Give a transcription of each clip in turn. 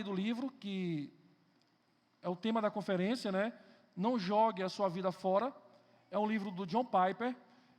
do livro, que é o tema da conferência, né? Não jogue a sua vida fora. É um livro do John Piper.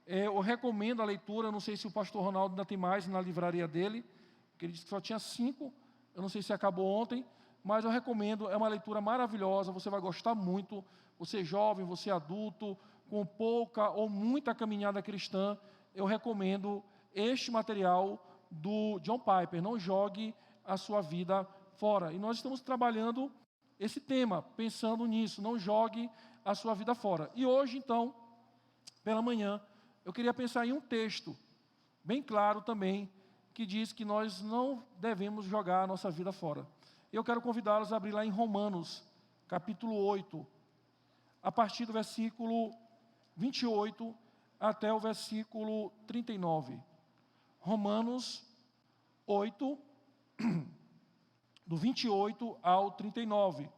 Eu recomendo a leitura. Eu não sei se o pastor Ronaldo ainda tem mais na livraria dele, porque ele disse que só tinha 5. Eu não sei se acabou ontem, mas eu recomendo. É uma leitura maravilhosa, você vai gostar muito. Você é jovem, você é adulto, com pouca ou muita caminhada cristã, eu recomendo este material do John Piper. Não jogue a sua vida fora. E nós estamos trabalhando esse tema, pensando nisso, não jogue a sua vida fora. E hoje, então, pela manhã, eu queria pensar em um texto, bem claro também, que diz que nós não devemos jogar a nossa vida fora. Eu quero convidá-los a abrir lá em Romanos, capítulo 8, a partir do versículo 28 até o versículo 39. Romanos 8, do 28 ao 39.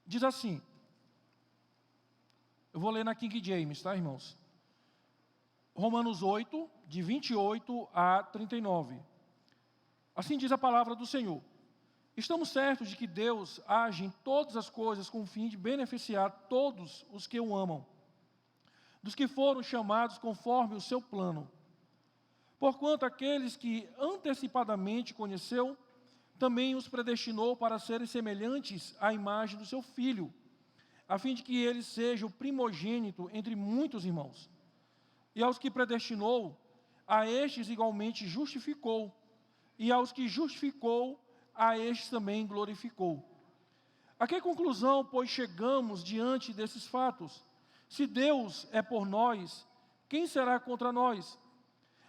Diz assim, eu vou ler na King James, tá, irmãos? Romanos 8, de 28 a 39. Assim diz a palavra do Senhor. Estamos certos de que Deus age em todas as coisas com o fim de beneficiar todos os que o amam, dos que foram chamados conforme o seu plano. Porquanto aqueles que antecipadamente conheceu, também os predestinou para serem semelhantes à imagem do seu Filho, a fim de que ele seja o primogênito entre muitos irmãos. E aos que predestinou, a estes igualmente justificou, e aos que justificou, a estes também glorificou. A que conclusão, pois, chegamos diante desses fatos? Se Deus é por nós, quem será contra nós?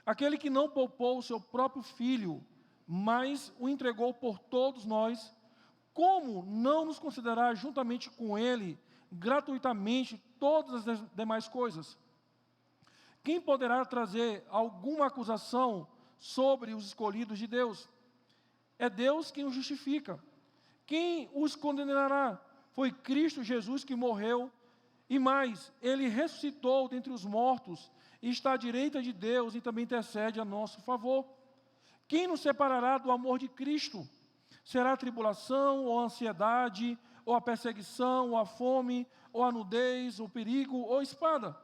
Aquele que não poupou o seu próprio Filho, mas o entregou por todos nós, como não nos considerar juntamente com Ele, gratuitamente, todas as demais coisas? Quem poderá trazer alguma acusação sobre os escolhidos de Deus? É Deus quem os justifica. Quem os condenará? Foi Cristo Jesus que morreu, e mais, Ele ressuscitou dentre os mortos, e está à direita de Deus, e também intercede a nosso favor. Quem nos separará do amor de Cristo? Será a tribulação, ou a ansiedade, ou a perseguição, ou a fome, ou a nudez, ou perigo, ou espada?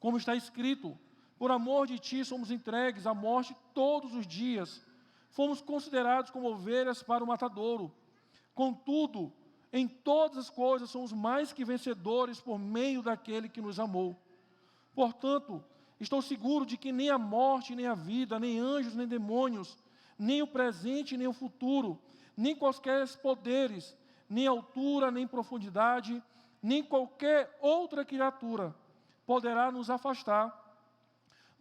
Como está escrito, por amor de ti somos entregues à morte todos os dias. Fomos considerados como ovelhas para o matadouro. Contudo, em todas as coisas somos mais que vencedores por meio daquele que nos amou. Portanto, estou seguro de que nem a morte, nem a vida, nem anjos, nem demônios, nem o presente, nem o futuro, nem quaisquer poderes, nem altura, nem profundidade, nem qualquer outra criatura poderá nos afastar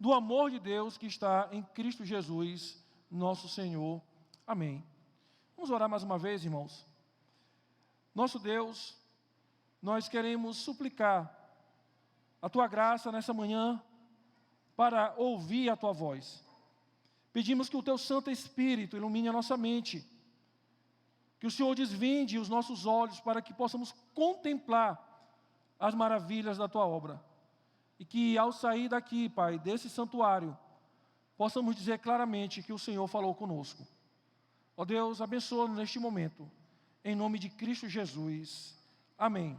do amor de Deus que está em Cristo Jesus, nosso Senhor. Amém. Vamos orar mais uma vez, irmãos. Nosso Deus, nós queremos suplicar a Tua graça nessa manhã para ouvir a Tua voz. Pedimos que o Teu Santo Espírito ilumine a nossa mente, que o Senhor desvende os nossos olhos para que possamos contemplar as maravilhas da Tua obra. E que ao sair daqui, Pai, desse santuário, possamos dizer claramente que o Senhor falou conosco. Ó Deus, abençoa-nos neste momento. Em nome de Cristo Jesus. Amém.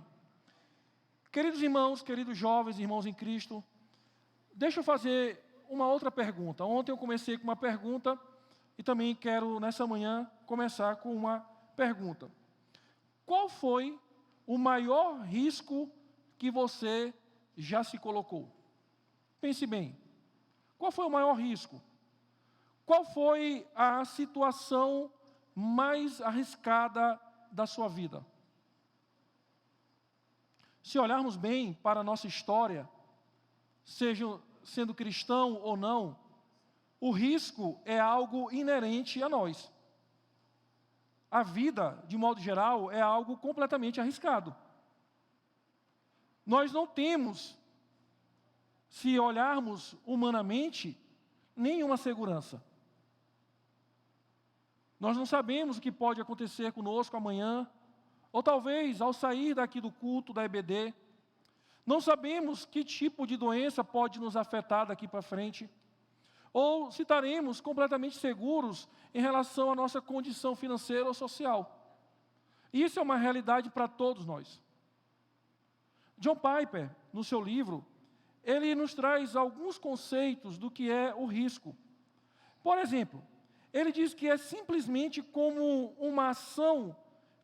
Queridos irmãos, queridos jovens, irmãos em Cristo, deixa eu fazer uma outra pergunta. Ontem eu comecei com uma pergunta e também quero, nessa manhã, começar com uma pergunta. Qual foi o maior risco que você já se colocou? Pense bem. Qual foi o maior risco? Qual foi a situação mais arriscada da sua vida? Se olharmos bem para a nossa história, seja sendo cristão ou não, o risco é algo inerente a nós. A vida, de modo geral, é algo completamente arriscado. Nós não temos, se olharmos humanamente, nenhuma segurança. Nós não sabemos o que pode acontecer conosco amanhã, ou talvez ao sair daqui do culto da EBD. Não sabemos que tipo de doença pode nos afetar daqui para frente. Ou se estaremos completamente seguros em relação à nossa condição financeira ou social. Isso é uma realidade para todos nós. John Piper, no seu livro, ele nos traz alguns conceitos do que é o risco. Por exemplo, ele diz que é simplesmente como uma ação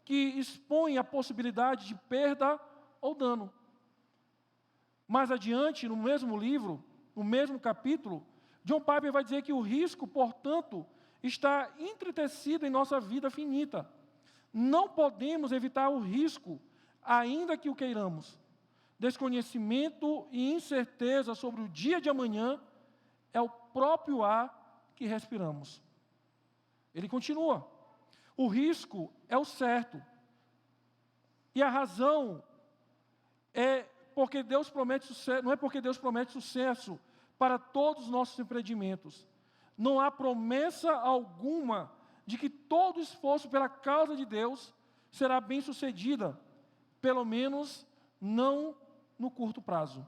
que expõe a possibilidade de perda ou dano. Mais adiante, no mesmo livro, no mesmo capítulo, John Piper vai dizer que o risco, portanto, está entretecido em nossa vida finita. Não podemos evitar o risco, ainda que o queiramos. Desconhecimento e incerteza sobre o dia de amanhã é o próprio ar que respiramos. Ele continua. O risco é o certo. E a razão é porque Deus promete sucesso, não é porque Deus promete sucesso para todos os nossos empreendimentos. Não há promessa alguma de que todo esforço pela causa de Deus será bem-sucedida, pelo menos não no curto prazo.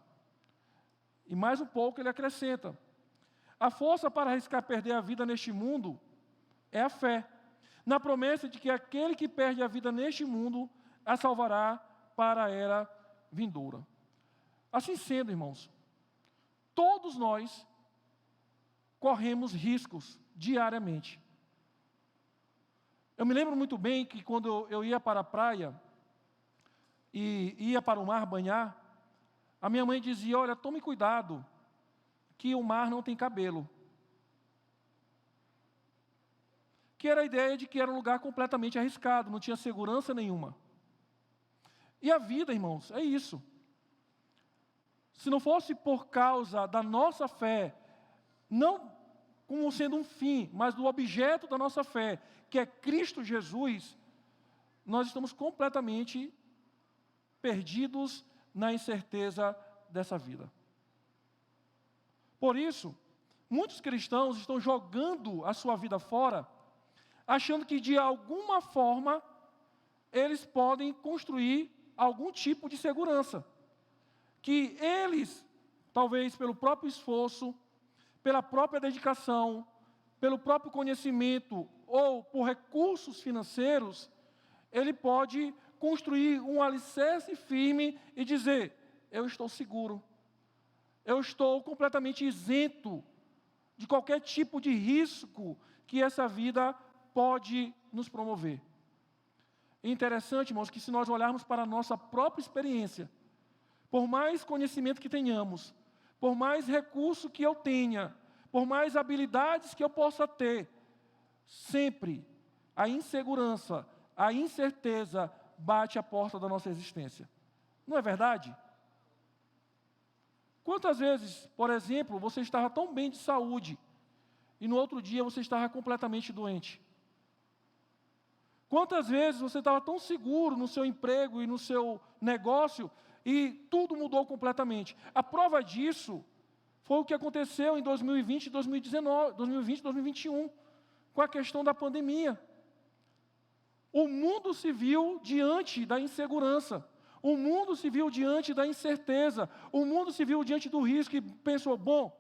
E mais um pouco ele acrescenta: a força para arriscar perder a vida neste mundo é a fé, na promessa de que aquele que perde a vida neste mundo a salvará para a era vindoura. Assim sendo, irmãos, todos nós corremos riscos diariamente. Eu me lembro muito bem que quando eu ia para a praia e ia para o mar banhar, a minha mãe dizia: olha, tome cuidado, que o mar não tem cabelo. Que era a ideia de que era um lugar completamente arriscado, não tinha segurança nenhuma. E a vida, irmãos, é isso. Se não fosse por causa da nossa fé, não como sendo um fim, mas do objeto da nossa fé, que é Cristo Jesus, nós estamos completamente perdidos na incerteza dessa vida. Por isso, muitos cristãos estão jogando a sua vida fora, achando que de alguma forma eles podem construir algum tipo de segurança. Que eles, talvez pelo próprio esforço, pela própria dedicação, pelo próprio conhecimento ou por recursos financeiros, ele pode construir um alicerce firme e dizer: eu estou seguro, eu estou completamente isento de qualquer tipo de risco que essa vida pode nos promover. É interessante, irmãos, que se nós olharmos para a nossa própria experiência, por mais conhecimento que tenhamos, por mais recurso que eu tenha, por mais habilidades que eu possa ter, sempre a insegurança, a incerteza bate à porta da nossa existência. Não é verdade? Quantas vezes, por exemplo, você estava tão bem de saúde e no outro dia você estava completamente doente? Quantas vezes você estava tão seguro no seu emprego e no seu negócio e tudo mudou completamente? A prova disso foi o que aconteceu em 2020 e 2021, com a questão da pandemia. O mundo se viu diante da insegurança, o mundo se viu diante da incerteza, o mundo se viu diante do risco e pensou: bom,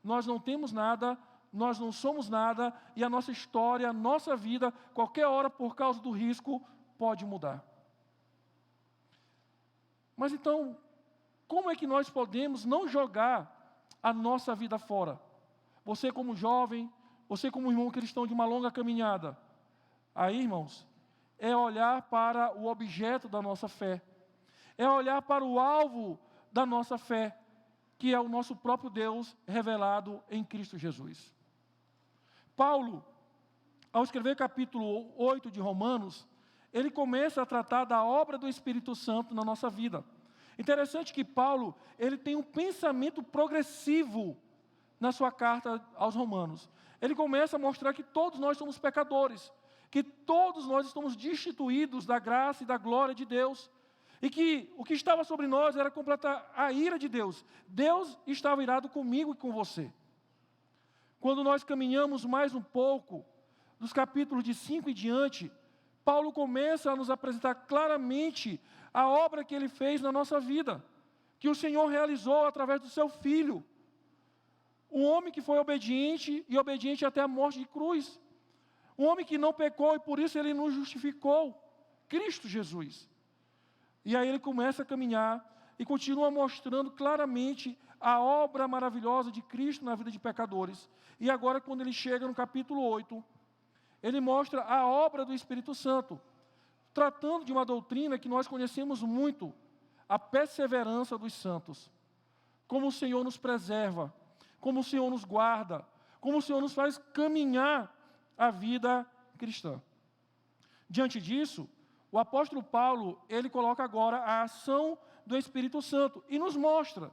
nós não temos nada, nós não somos nada, e a nossa história, a nossa vida, qualquer hora, por causa do risco, pode mudar. Mas então, como é que nós podemos não jogar a nossa vida fora? Você como jovem, você como irmão cristão de uma longa caminhada. Aí, irmãos, é olhar para o objeto da nossa fé. É olhar para o alvo da nossa fé, que é o nosso próprio Deus revelado em Cristo Jesus. Paulo, ao escrever capítulo 8 de Romanos, ele começa a tratar da obra do Espírito Santo na nossa vida. Interessante que Paulo, ele tem um pensamento progressivo na sua carta aos Romanos. Ele começa a mostrar que todos nós somos pecadores, que todos nós estamos destituídos da graça e da glória de Deus, e que o que estava sobre nós era completa a ira de Deus. Deus estava irado comigo e com você. Quando nós caminhamos mais um pouco, dos capítulos de 5 em diante, Paulo começa a nos apresentar claramente a obra que ele fez na nossa vida. que o Senhor realizou através do seu Filho. Um homem que foi obediente e obediente até a morte de cruz. Um homem que não pecou e por isso ele nos justificou. Cristo Jesus. E aí ele começa a caminhar e continua mostrando claramente a obra maravilhosa de Cristo na vida de pecadores. E agora, quando ele chega no capítulo 8, ele mostra a obra do Espírito Santo, tratando de uma doutrina que nós conhecemos muito, a perseverança dos santos. Como o Senhor nos preserva, como o Senhor nos guarda, como o Senhor nos faz caminhar a vida cristã. Diante disso, o apóstolo Paulo, ele coloca agora a ação do Espírito Santo e nos mostra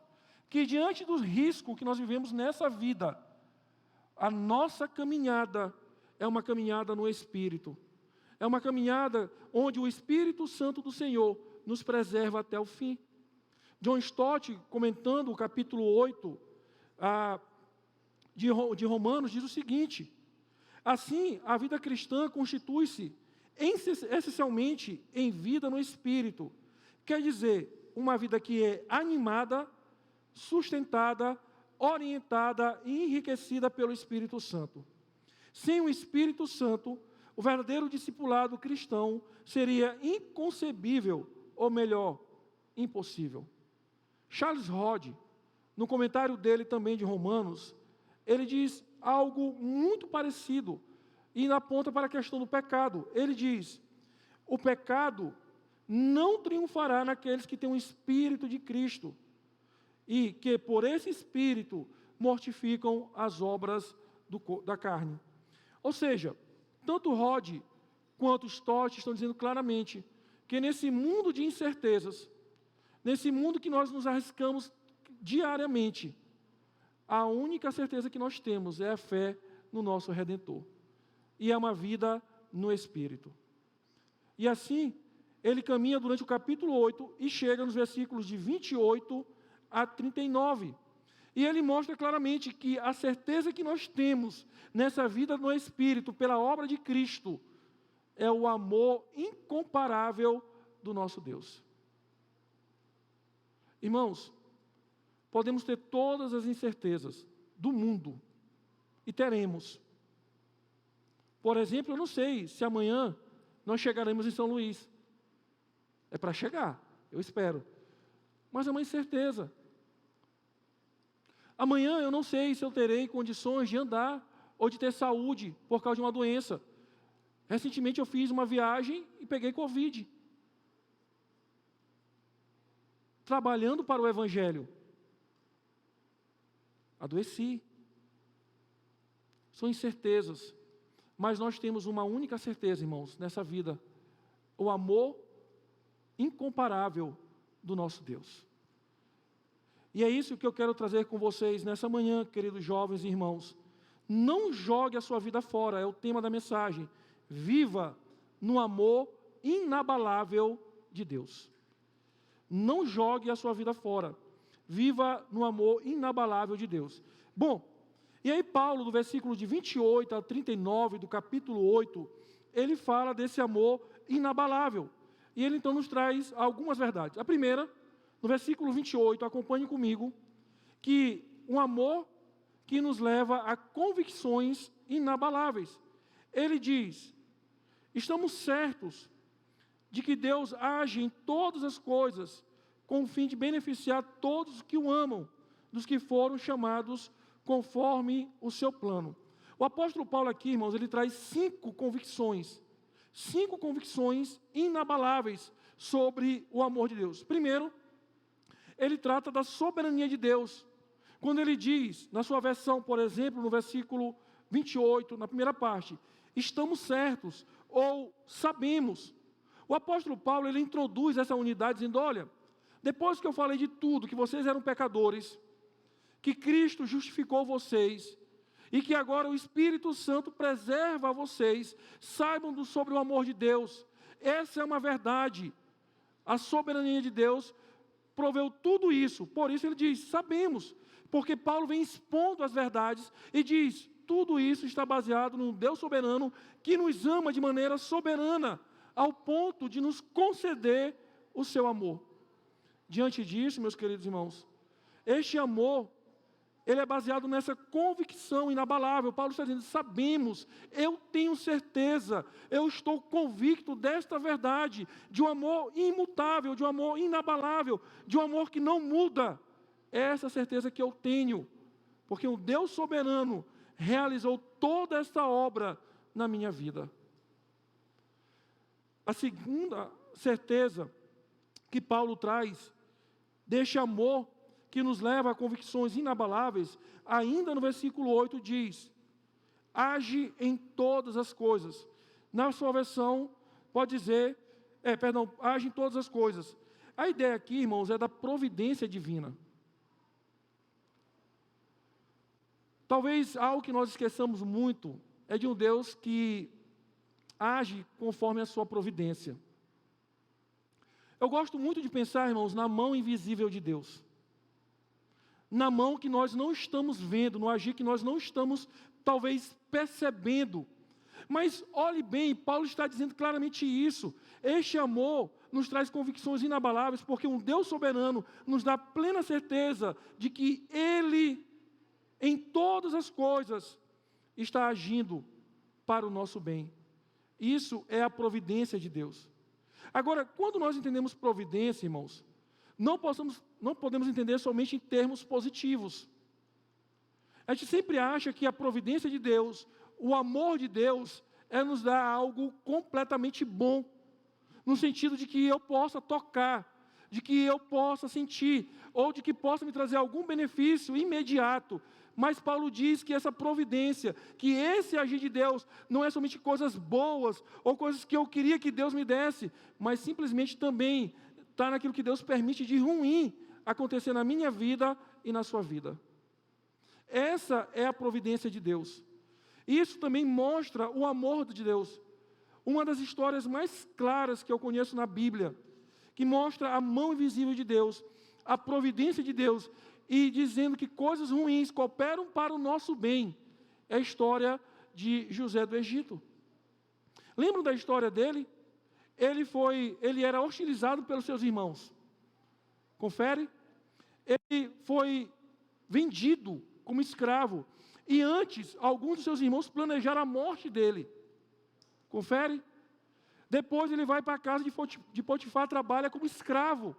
que diante do risco que nós vivemos nessa vida, a nossa caminhada é uma caminhada no Espírito. É uma caminhada onde o Espírito Santo do Senhor nos preserva até o fim. John Stott, comentando o capítulo 8 de Romanos, diz o seguinte: assim, a vida cristã constitui-se essencialmente em vida no Espírito. Quer dizer, uma vida que é animada, sustentada, orientada e enriquecida pelo Espírito Santo. Sem o Espírito Santo, o verdadeiro discipulado cristão seria inconcebível, ou melhor, impossível. Charles Hodge, no comentário dele também de Romanos, ele diz algo muito parecido e aponta para a questão do pecado. Ele diz: o pecado não triunfará naqueles que têm o Espírito de Cristo e que por esse Espírito mortificam as obras da carne. Ou seja, tanto Hodge quanto Stott estão dizendo claramente que nesse mundo de incertezas, nesse mundo que nós nos arriscamos diariamente, a única certeza que nós temos é a fé no nosso Redentor. E é uma vida no Espírito. E assim, ele caminha durante o capítulo 8 e chega nos versículos de 28 a 39. E ele mostra claramente que a certeza que nós temos nessa vida no Espírito, pela obra de Cristo, é o amor incomparável do nosso Deus. Irmãos, podemos ter todas as incertezas do mundo, e teremos. Por exemplo, eu não sei se amanhã nós chegaremos em São Luís. É para chegar, eu espero. Mas é uma incerteza. Amanhã eu não sei se eu terei condições de andar ou de ter saúde por causa de uma doença. Recentemente eu fiz uma viagem e peguei Covid. Trabalhando para o Evangelho. Adoeci. São incertezas. Mas nós temos uma única certeza, irmãos, nessa vida. O amor incomparável do nosso Deus. E é isso que eu quero trazer com vocês nessa manhã, queridos jovens e irmãos. Não jogue a sua vida fora, é o tema da mensagem. Viva no amor inabalável de Deus. Não jogue a sua vida fora. Viva no amor inabalável de Deus. Bom, e aí Paulo, do versículo de 28 a 39 do capítulo 8, ele fala desse amor inabalável. E ele então nos traz algumas verdades. A primeira, no versículo 28, acompanhe comigo, que um amor que nos leva a convicções inabaláveis. Ele diz: estamos certos de que Deus age em todas as coisas com o fim de beneficiar todos os que o amam, dos que foram chamados conforme o seu plano. O apóstolo Paulo aqui, irmãos, ele traz 5 convicções inabaláveis sobre o amor de Deus. Primeiro, ele trata da soberania de Deus. Quando ele diz, na sua versão, por exemplo, no versículo 28, na primeira parte, estamos certos, ou sabemos. O apóstolo Paulo, ele introduz essa unidade dizendo: olha, depois que eu falei de tudo, que vocês eram pecadores, que Cristo justificou vocês, e que agora o Espírito Santo preserva vocês, saibam sobre o amor de Deus. Essa é uma verdade. A soberania de Deus proveu tudo isso. Por isso ele diz: sabemos. Porque Paulo vem expondo as verdades e diz: tudo isso está baseado num Deus soberano que nos ama de maneira soberana, ao ponto de nos conceder o seu amor. Diante disso, meus queridos irmãos, este amor, ele é baseado nessa convicção inabalável. Paulo está dizendo, sabemos, eu tenho certeza, eu estou convicto desta verdade, de um amor imutável, de um amor inabalável, de um amor que não muda. É essa certeza que eu tenho, porque um Deus soberano realizou toda esta obra na minha vida. A segunda certeza que Paulo traz, deste amor que nos leva a convicções inabaláveis, ainda no versículo 8 diz, age em todas as coisas. Na sua versão, pode dizer, age em todas as coisas. A ideia aqui, irmãos, é da providência divina. Talvez algo que nós esqueçamos muito é de um Deus que age conforme a sua providência. Eu gosto muito de pensar, irmãos, na mão invisível de Deus. Na mão que nós não estamos vendo, no agir que nós não estamos, talvez, percebendo. Mas olhe bem, Paulo está dizendo claramente isso. Este amor nos traz convicções inabaláveis, porque um Deus soberano nos dá plena certeza de que Ele, em todas as coisas, está agindo para o nosso bem. Isso é a providência de Deus. Agora, quando nós entendemos providência, irmãos, não podemos entender somente em termos positivos. A gente sempre acha que a providência de Deus, o amor de Deus, nos dar algo completamente bom, no sentido de que eu possa tocar, de que eu possa sentir, ou de que possa me trazer algum benefício imediato. Mas Paulo diz que essa providência, que esse agir de Deus, não é somente coisas boas, ou coisas que eu queria que Deus me desse, mas simplesmente também está naquilo que Deus permite de ruim acontecer na minha vida e na sua vida. Essa é a providência de Deus. Isso também mostra o amor de Deus. Uma das histórias mais claras que eu conheço na Bíblia, que mostra a mão invisível de Deus, a providência de Deus, e dizendo que coisas ruins cooperam para o nosso bem, é a história de José do Egito. Lembram da história dele? Ele era hostilizado pelos seus irmãos. Confere? Ele foi vendido como escravo. E antes, alguns dos seus irmãos planejaram a morte dele. Confere? Depois ele vai para a casa de Potifar, trabalha como escravo.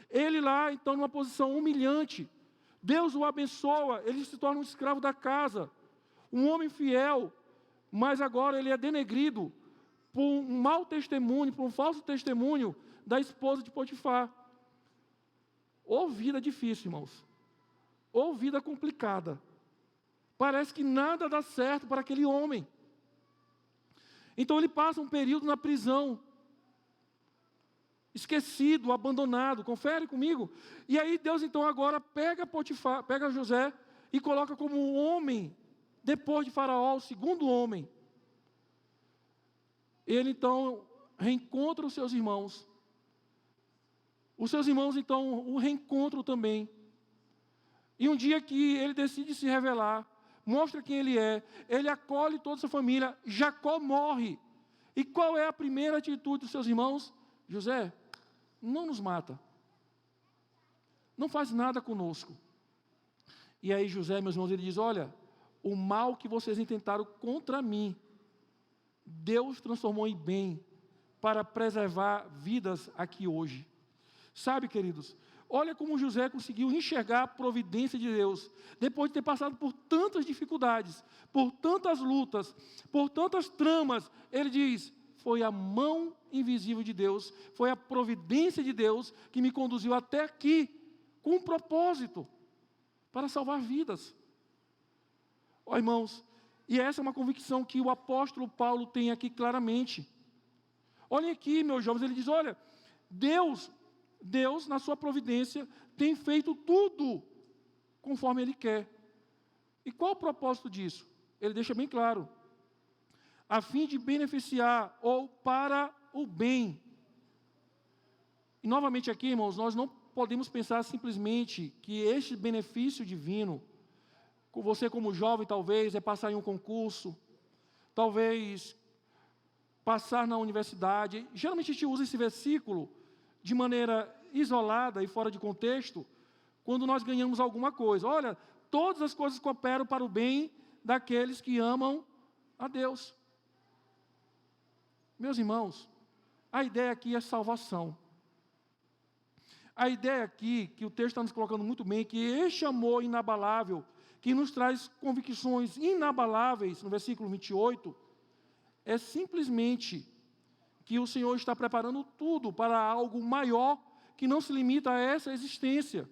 Ele lá, então, numa posição humilhante. Deus o abençoa, ele se torna um escravo da casa. Um homem fiel, mas agora ele é denegrido por um mau testemunho, por um falso testemunho da esposa de Potifar. Ô vida difícil, irmãos. Ô vida complicada. Parece que nada dá certo para aquele homem. Então ele passa um período na prisão, esquecido, abandonado. Confere comigo. E aí Deus então agora pega Potifar, pega José e coloca como um homem, depois de Faraó, o segundo homem. Ele então reencontra os seus irmãos. Os seus irmãos então o reencontram também. E um dia que ele decide se revelar, mostra quem ele acolhe toda a sua família, Jacó morre. E qual é a primeira atitude dos seus irmãos? José, não nos mata. Não faz nada conosco. E aí José, meus irmãos, ele diz, olha, o mal que vocês intentaram contra mim, Deus transformou em bem para preservar vidas aqui hoje. Sabe, queridos, olha como José conseguiu enxergar a providência de Deus, depois de ter passado por tantas dificuldades, por tantas lutas, por tantas tramas. Ele diz, foi a mão invisível de Deus, foi a providência de Deus que me conduziu até aqui, com um propósito, para salvar vidas. Ó, irmãos, e essa é uma convicção que o apóstolo Paulo tem aqui claramente. Olhem aqui, meus jovens, ele diz, olha, Deus, na sua providência, tem feito tudo conforme Ele quer. E qual o propósito disso? Ele deixa bem claro. A fim de beneficiar ou para o bem. E novamente aqui, irmãos, nós não podemos pensar simplesmente que este benefício divino, com você como jovem talvez, é passar em um concurso, talvez passar na universidade. Geralmente a gente usa esse versículo de maneira isolada e fora de contexto quando nós ganhamos alguma coisa. Olha, todas as coisas cooperam para o bem daqueles que amam a Deus. Meus irmãos, a ideia aqui é salvação. A ideia aqui, que o texto está nos colocando muito bem, que este amor inabalável, que nos traz convicções inabaláveis, no versículo 28, é simplesmente que o Senhor está preparando tudo para algo maior, que não se limita a essa existência,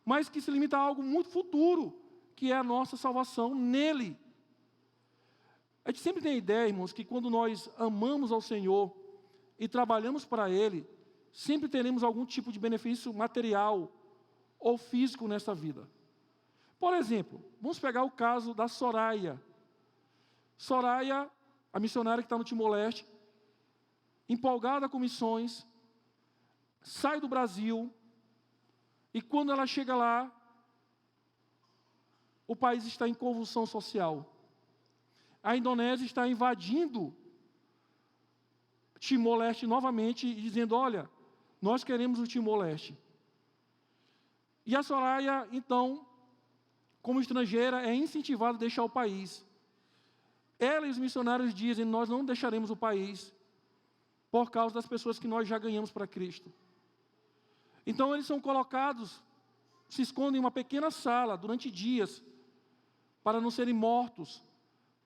mas que se limita a algo muito futuro, que é a nossa salvação nele. A gente sempre tem a ideia, irmãos, que quando nós amamos ao Senhor e trabalhamos para Ele, sempre teremos algum tipo de benefício material ou físico nessa vida. Por exemplo, vamos pegar o caso da Soraya. Soraya, a missionária que está no Timor-Leste, empolgada com missões, sai do Brasil, e quando ela chega lá, o país está em convulsão social. A Indonésia está invadindo Timor-Leste novamente e dizendo, olha, nós queremos o Timor-Leste. E a Soraya, então, como estrangeira, é incentivada a deixar o país. Ela e os missionários dizem, nós não deixaremos o país por causa das pessoas que nós já ganhamos para Cristo. Então eles são colocados, se escondem em uma pequena sala durante dias, para não serem mortos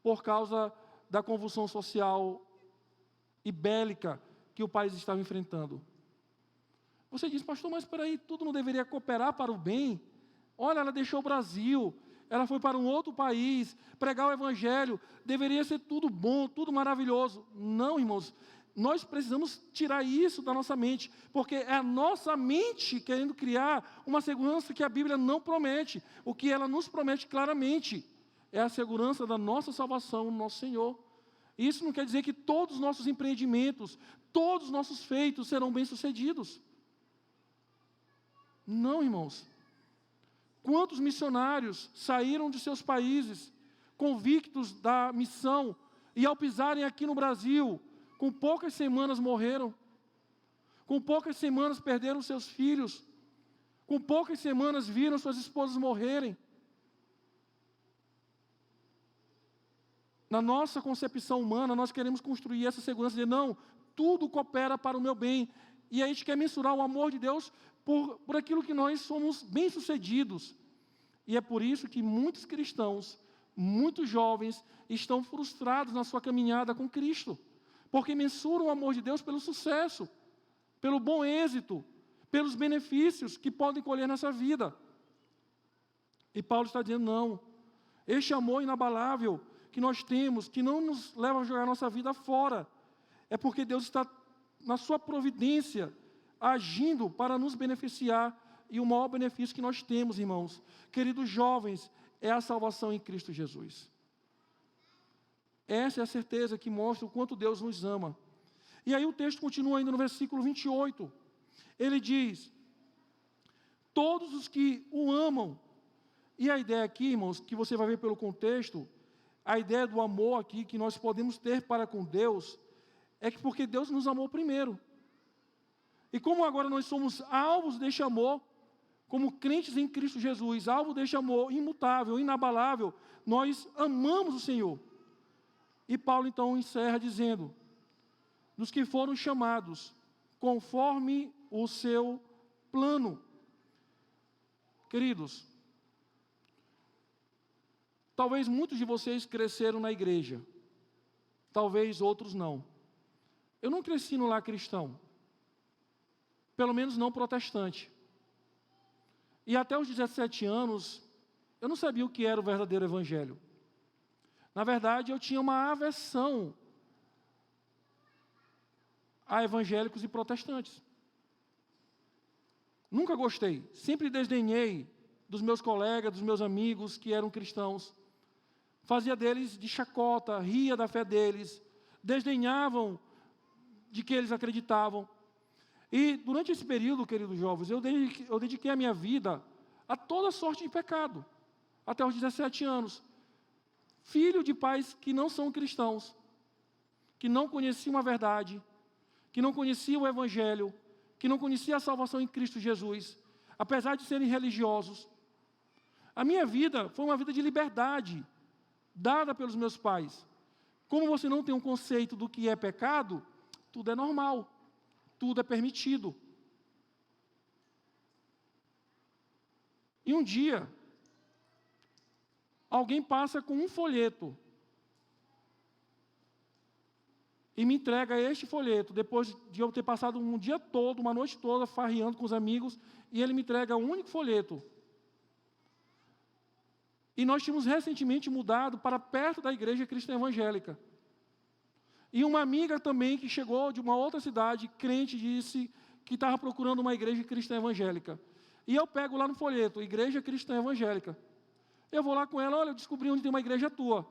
por causa da convulsão social e bélica que o país estava enfrentando. Você diz, pastor, mas espera aí, tudo não deveria cooperar para o bem? Olha, ela deixou o Brasil, ela foi para um outro país, pregar o Evangelho, deveria ser tudo bom, tudo maravilhoso. Não, irmãos, nós precisamos tirar isso da nossa mente, porque é a nossa mente querendo criar uma segurança que a Bíblia não promete. O que ela nos promete claramente é a segurança da nossa salvação no nosso Senhor. Isso não quer dizer que todos os nossos empreendimentos, todos os nossos feitos serão bem-sucedidos. Não, irmãos. Quantos missionários saíram de seus países, convictos da missão, e ao pisarem aqui no Brasil, com poucas semanas morreram, com poucas semanas perderam seus filhos, com poucas semanas viram suas esposas morrerem. Na nossa concepção humana, nós queremos construir essa segurança de não, tudo coopera para o meu bem. E a gente quer mensurar o amor de Deus por aquilo que nós somos bem-sucedidos. E é por isso que muitos cristãos, muitos jovens, estão frustrados na sua caminhada com Cristo. Porque mensuram o amor de Deus pelo sucesso, pelo bom êxito, pelos benefícios que podem colher nessa vida. E Paulo está dizendo, não, este amor inabalável que nós temos, que não nos leva a jogar nossa vida fora, é porque Deus está, na sua providência, agindo para nos beneficiar, e o maior benefício que nós temos, irmãos, queridos jovens, é a salvação em Cristo Jesus. Essa é a certeza que mostra o quanto Deus nos ama. E aí o texto continua ainda no versículo 28. Ele diz, todos os que o amam, e a ideia aqui, irmãos, que você vai ver pelo contexto, a ideia do amor aqui que nós podemos ter para com Deus, é que porque Deus nos amou primeiro. E como agora nós somos alvos deste amor, como crentes em Cristo Jesus, alvo deste amor imutável, inabalável, nós amamos o Senhor. E Paulo então encerra dizendo, dos que foram chamados, conforme o seu plano. Queridos, talvez muitos de vocês cresceram na igreja, talvez outros não. Eu não cresci no lar cristão, pelo menos não protestante. E até os 17 anos, eu não sabia o que era o verdadeiro evangelho. Na verdade, eu tinha uma aversão a evangélicos e protestantes. Nunca gostei, sempre desdenhei dos meus colegas, dos meus amigos que eram cristãos. Fazia deles de chacota, ria da fé deles, desdenhavam de que eles acreditavam. E durante esse período, queridos jovens, eu dediquei a minha vida a toda sorte de pecado, até os 17 anos. Filho de pais que não são cristãos, que não conheciam a verdade, que não conheciam o Evangelho, que não conhecia a salvação em Cristo Jesus, apesar de serem religiosos. A minha vida foi uma vida de liberdade, dada pelos meus pais. Como você não tem um conceito do que é pecado, tudo é normal, tudo é permitido. E um dia, alguém passa com um folheto e me entrega este folheto, depois de eu ter passado um dia todo, uma noite toda, farreando com os amigos, e ele me entrega um único folheto. E nós tínhamos recentemente mudado para perto da igreja cristã evangélica. E uma amiga também que chegou de uma outra cidade, crente, disse que estava procurando uma igreja cristã evangélica. E eu pego lá no folheto, Igreja Cristã Evangélica. Eu vou lá com ela, olha, eu descobri onde tem uma igreja tua.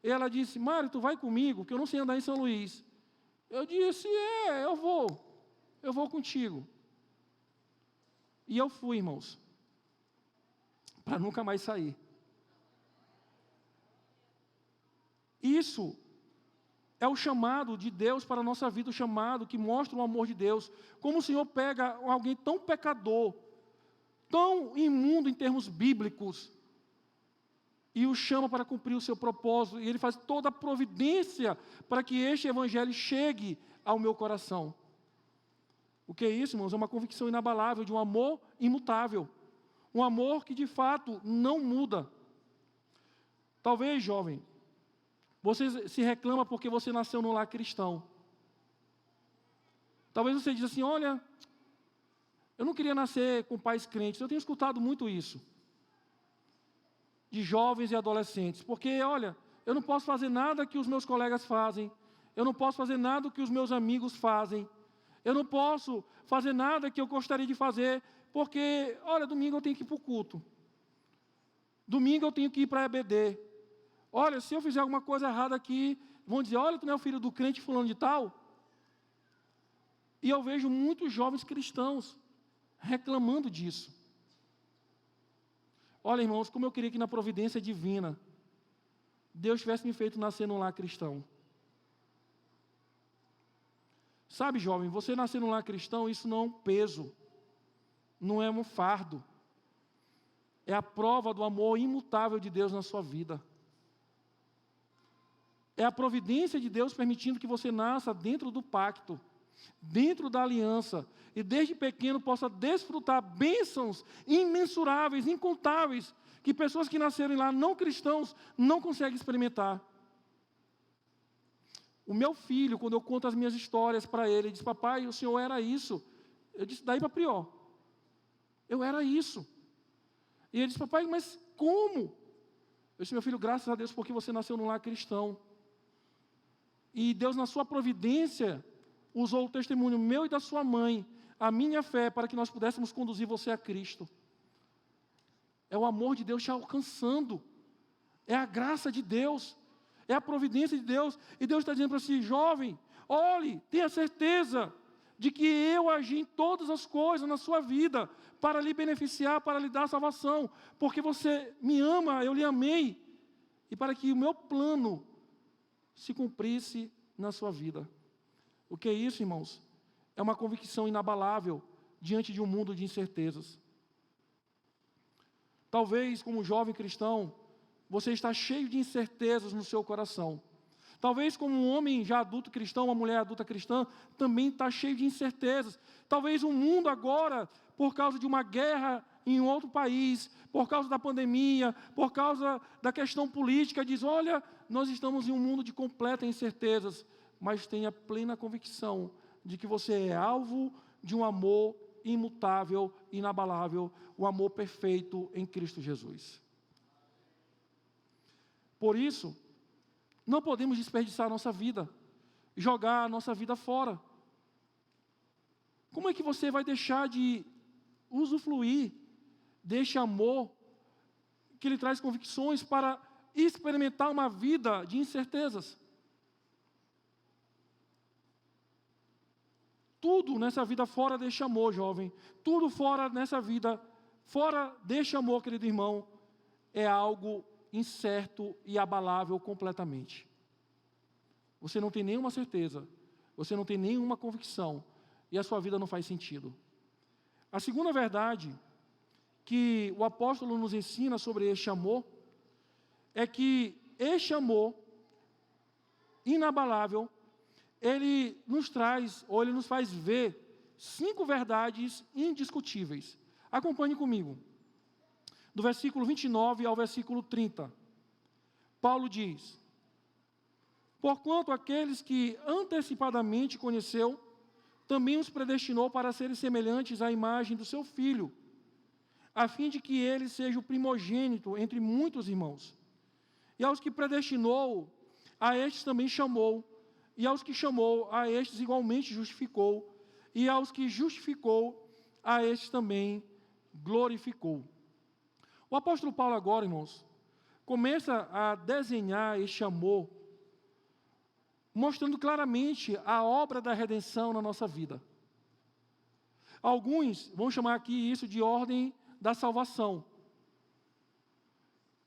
E ela disse, Mário, tu vai comigo, que eu não sei andar em São Luís. Eu disse, eu vou contigo. E eu fui, irmãos, para nunca mais sair. Isso é o chamado de Deus para a nossa vida, o chamado que mostra o amor de Deus. Como o Senhor pega alguém tão pecador, tão imundo em termos bíblicos, e o chama para cumprir o seu propósito, e Ele faz toda a providência para que este Evangelho chegue ao meu coração. O que é isso, irmãos? É uma convicção inabalável de um amor imutável, um amor que de fato não muda. Talvez, jovem, você se reclama porque você nasceu num lar cristão. Talvez você diz assim, olha, eu não queria nascer com pais crentes. Eu tenho escutado muito isso, de jovens e adolescentes, porque, olha, eu não posso fazer nada que os meus colegas fazem, eu não posso fazer nada que os meus amigos fazem, eu não posso fazer nada que eu gostaria de fazer, porque, olha, domingo eu tenho que ir para o culto, domingo eu tenho que ir para a EBD, olha, se eu fizer alguma coisa errada aqui, vão dizer, olha, tu não é o filho do crente fulano de tal? E eu vejo muitos jovens cristãos reclamando disso. Olha, irmãos, como eu queria que na providência divina, Deus tivesse me feito nascer num lar cristão. Sabe, jovem, você nascer num lar cristão, isso não é um peso, não é um fardo. É a prova do amor imutável de Deus na sua vida. É a providência de Deus permitindo que você nasça dentro do pacto, dentro da aliança, e desde pequeno possa desfrutar bênçãos imensuráveis, incontáveis, que pessoas que nasceram lá não cristãos não conseguem experimentar. O meu filho, quando eu conto as minhas histórias para ele, ele diz, papai, o senhor era isso. Eu disse, daí para pior. Eu era isso. E ele disse, papai, mas como? Eu disse, meu filho, graças a Deus, porque você nasceu num lar cristão. E Deus, na sua providência, usou o testemunho meu e da sua mãe, a minha fé, para que nós pudéssemos conduzir você a Cristo. É o amor de Deus te alcançando. É a graça de Deus. É a providência de Deus. E Deus está dizendo para si, jovem, olhe, tenha certeza de que eu agi em todas as coisas na sua vida para lhe beneficiar, para lhe dar salvação. Porque você me ama, eu lhe amei. E para que o meu plano se cumprisse na sua vida. O que é isso, irmãos? É uma convicção inabalável diante de um mundo de incertezas. Talvez, como jovem cristão, você está cheio de incertezas no seu coração. Talvez, como um homem já adulto cristão, uma mulher adulta cristã, também está cheio de incertezas. Talvez o mundo agora, por causa de uma guerra em outro país, por causa da pandemia, por causa da questão política, diz, olha, nós estamos em um mundo de completa incertezas, mas tenha plena convicção de que você é alvo de um amor imutável, inabalável, o amor perfeito em Cristo Jesus. Por isso, não podemos desperdiçar a nossa vida, jogar a nossa vida fora. Como é que você vai deixar de usufruir deste amor que lhe traz convicções para experimentar uma vida de incertezas? Tudo nessa vida fora deste amor, jovem, tudo fora nessa vida, fora deste amor, querido irmão, é algo incerto e abalável completamente. Você não tem nenhuma certeza, você não tem nenhuma convicção e a sua vida não faz sentido. A segunda verdade que o apóstolo nos ensina sobre este amor é que este amor inabalável, ele nos traz, ou ele nos faz ver 5 verdades indiscutíveis. Acompanhe comigo. Do versículo 29 ao versículo 30. Paulo diz: porquanto aqueles que antecipadamente conheceu, também os predestinou para serem semelhantes à imagem do seu Filho, a fim de que ele seja o primogênito entre muitos irmãos. E aos que predestinou, a estes também chamou, e aos que chamou, a estes igualmente justificou, e aos que justificou, a estes também glorificou. O apóstolo Paulo agora, irmãos, começa a desenhar este amor, mostrando claramente a obra da redenção na nossa vida. Alguns vão chamar aqui isso de ordem da salvação,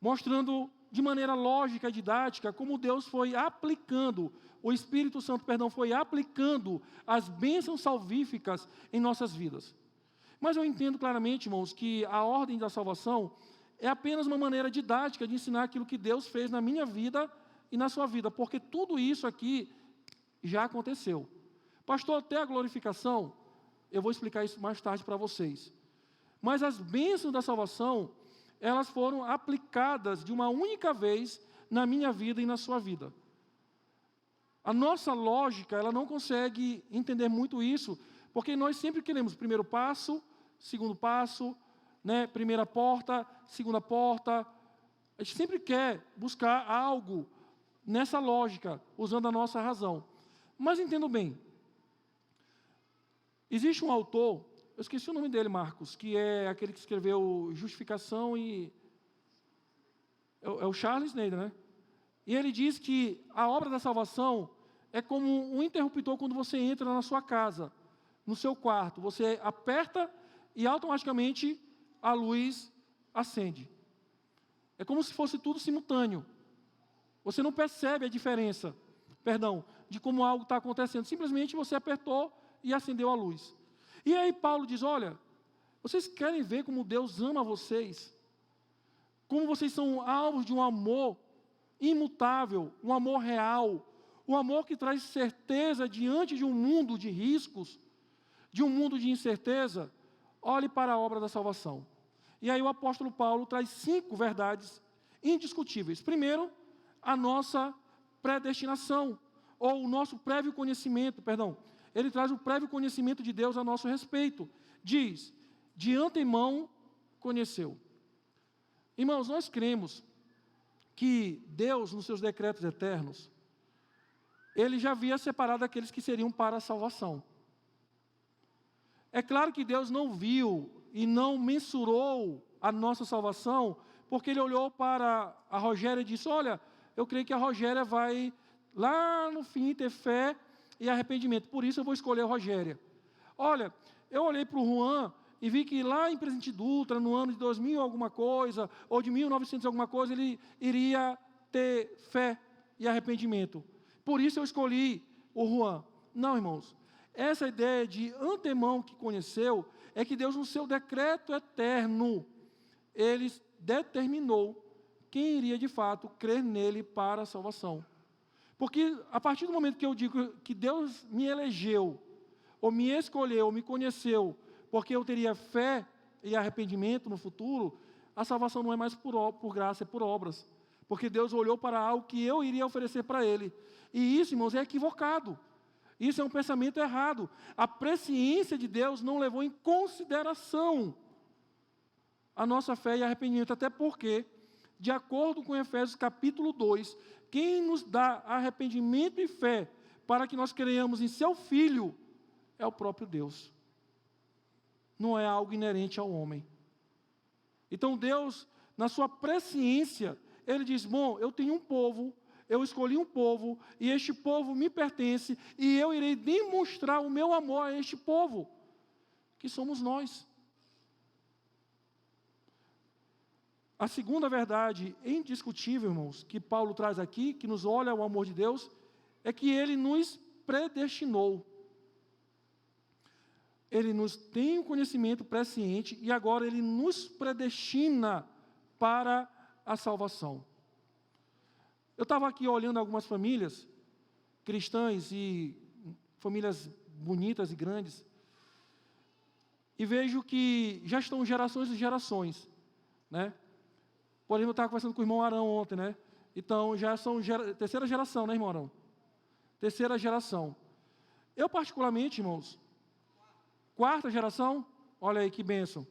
mostrando de maneira lógica e didática como Deus foi aplicando, o Espírito Santo, foi aplicando as bênçãos salvíficas em nossas vidas. Mas eu entendo claramente, irmãos, que a ordem da salvação é apenas uma maneira didática de ensinar aquilo que Deus fez na minha vida e na sua vida, porque tudo isso aqui já aconteceu. Pastor, até a glorificação, eu vou explicar isso mais tarde para vocês. Mas as bênçãos da salvação, elas foram aplicadas de uma única vez na minha vida e na sua vida. A nossa lógica, ela não consegue entender muito isso, porque nós sempre queremos primeiro passo, segundo passo, né, primeira porta, segunda porta. A gente sempre quer buscar algo nessa lógica, usando a nossa razão. Mas entendo bem, existe um autor, eu esqueci o nome dele, Marcos, que é aquele que escreveu Justificação e... É o Charles Nader, né? E ele diz que a obra da salvação é como um interruptor quando você entra na sua casa, no seu quarto. Você aperta e automaticamente a luz acende. É como se fosse tudo simultâneo. Você não percebe a diferença, de como algo está acontecendo. Simplesmente você apertou e acendeu a luz. E aí Paulo diz, olha, vocês querem ver como Deus ama vocês? Como vocês são alvos de um amor imutável, um amor real, um amor que traz certeza diante de um mundo de riscos, de um mundo de incerteza. Olhe para a obra da salvação. E aí o apóstolo Paulo traz 5 verdades indiscutíveis. Primeiro, a nossa predestinação, ou o nosso prévio conhecimento, ele traz o prévio conhecimento de Deus a nosso respeito. Diz, de antemão conheceu. Irmãos, nós cremos que Deus, nos seus decretos eternos, Ele já havia separado aqueles que seriam para a salvação. É claro que Deus não viu e não mensurou a nossa salvação, porque Ele olhou para a Rogéria e disse, olha, eu creio que a Rogéria vai lá no fim ter fé e arrependimento, por isso eu vou escolher a Rogéria. Olha, eu olhei para o Juan e vi que lá em Presidente Dutra, no ano de 2000 alguma coisa, ou de 1900 alguma coisa, ele iria ter fé e arrependimento. Por isso eu escolhi o Juan. Não, irmãos, essa ideia de antemão que conheceu, é que Deus, no seu decreto eterno, Ele determinou quem iria de fato crer nele para a salvação. Porque a partir do momento que eu digo que Deus me elegeu, ou me escolheu, ou me conheceu, porque eu teria fé e arrependimento no futuro, a salvação não é mais por graça, é por obras. Porque Deus olhou para algo que eu iria oferecer para Ele. E isso, irmãos, é equivocado. Isso é um pensamento errado. A presciência de Deus não levou em consideração a nossa fé e arrependimento, até porque, de acordo com Efésios capítulo 2, quem nos dá arrependimento e fé para que nós creiamos em seu Filho é o próprio Deus. Não é algo inerente ao homem. Então Deus, na sua presciência, Ele diz, bom, eu tenho um povo, eu escolhi um povo, e este povo me pertence, e eu irei demonstrar o meu amor a este povo, que somos nós. A segunda verdade indiscutível, irmãos, que Paulo traz aqui, que nos olha o amor de Deus, é que Ele nos predestinou. Ele nos tem o conhecimento presciente e agora Ele nos predestina para a salvação. Eu estava aqui olhando algumas famílias cristãs e famílias bonitas e grandes, e vejo que já estão gerações e gerações, né? Por exemplo, eu estava conversando com o irmão Arão ontem, né? Então, já são terceira geração, né, irmão Arão? Terceira geração. Eu, particularmente, irmãos, quarta geração, olha aí que bênção.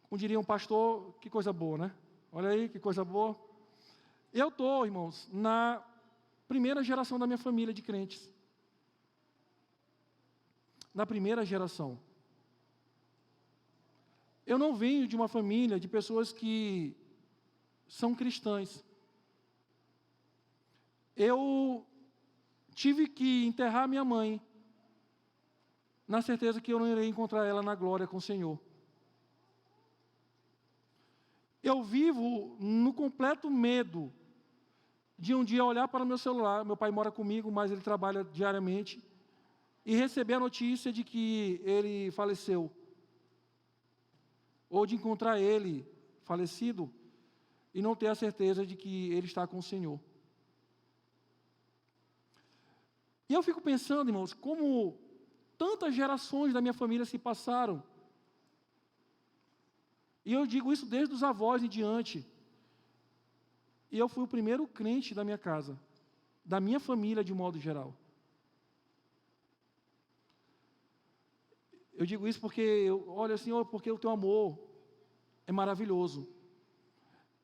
Como diria um pastor, que coisa boa, né? Olha aí, que coisa boa. Eu estou, irmãos, na primeira geração da minha família de crentes. Na primeira geração. Eu não venho de uma família de pessoas que são cristãs. Eu tive que enterrar minha mãe, na certeza que eu não irei encontrar ela na glória com o Senhor. Eu vivo no completo medo de um dia olhar para o meu celular, meu pai mora comigo, mas ele trabalha diariamente, e receber a notícia de que ele faleceu, ou de encontrar ele falecido, e não ter a certeza de que ele está com o Senhor. E eu fico pensando, irmãos, como tantas gerações da minha família se passaram. E eu digo isso desde os avós em diante. E eu fui o primeiro crente da minha casa, da minha família de modo geral. Eu digo isso porque, olha, Senhor, porque o teu amor é maravilhoso.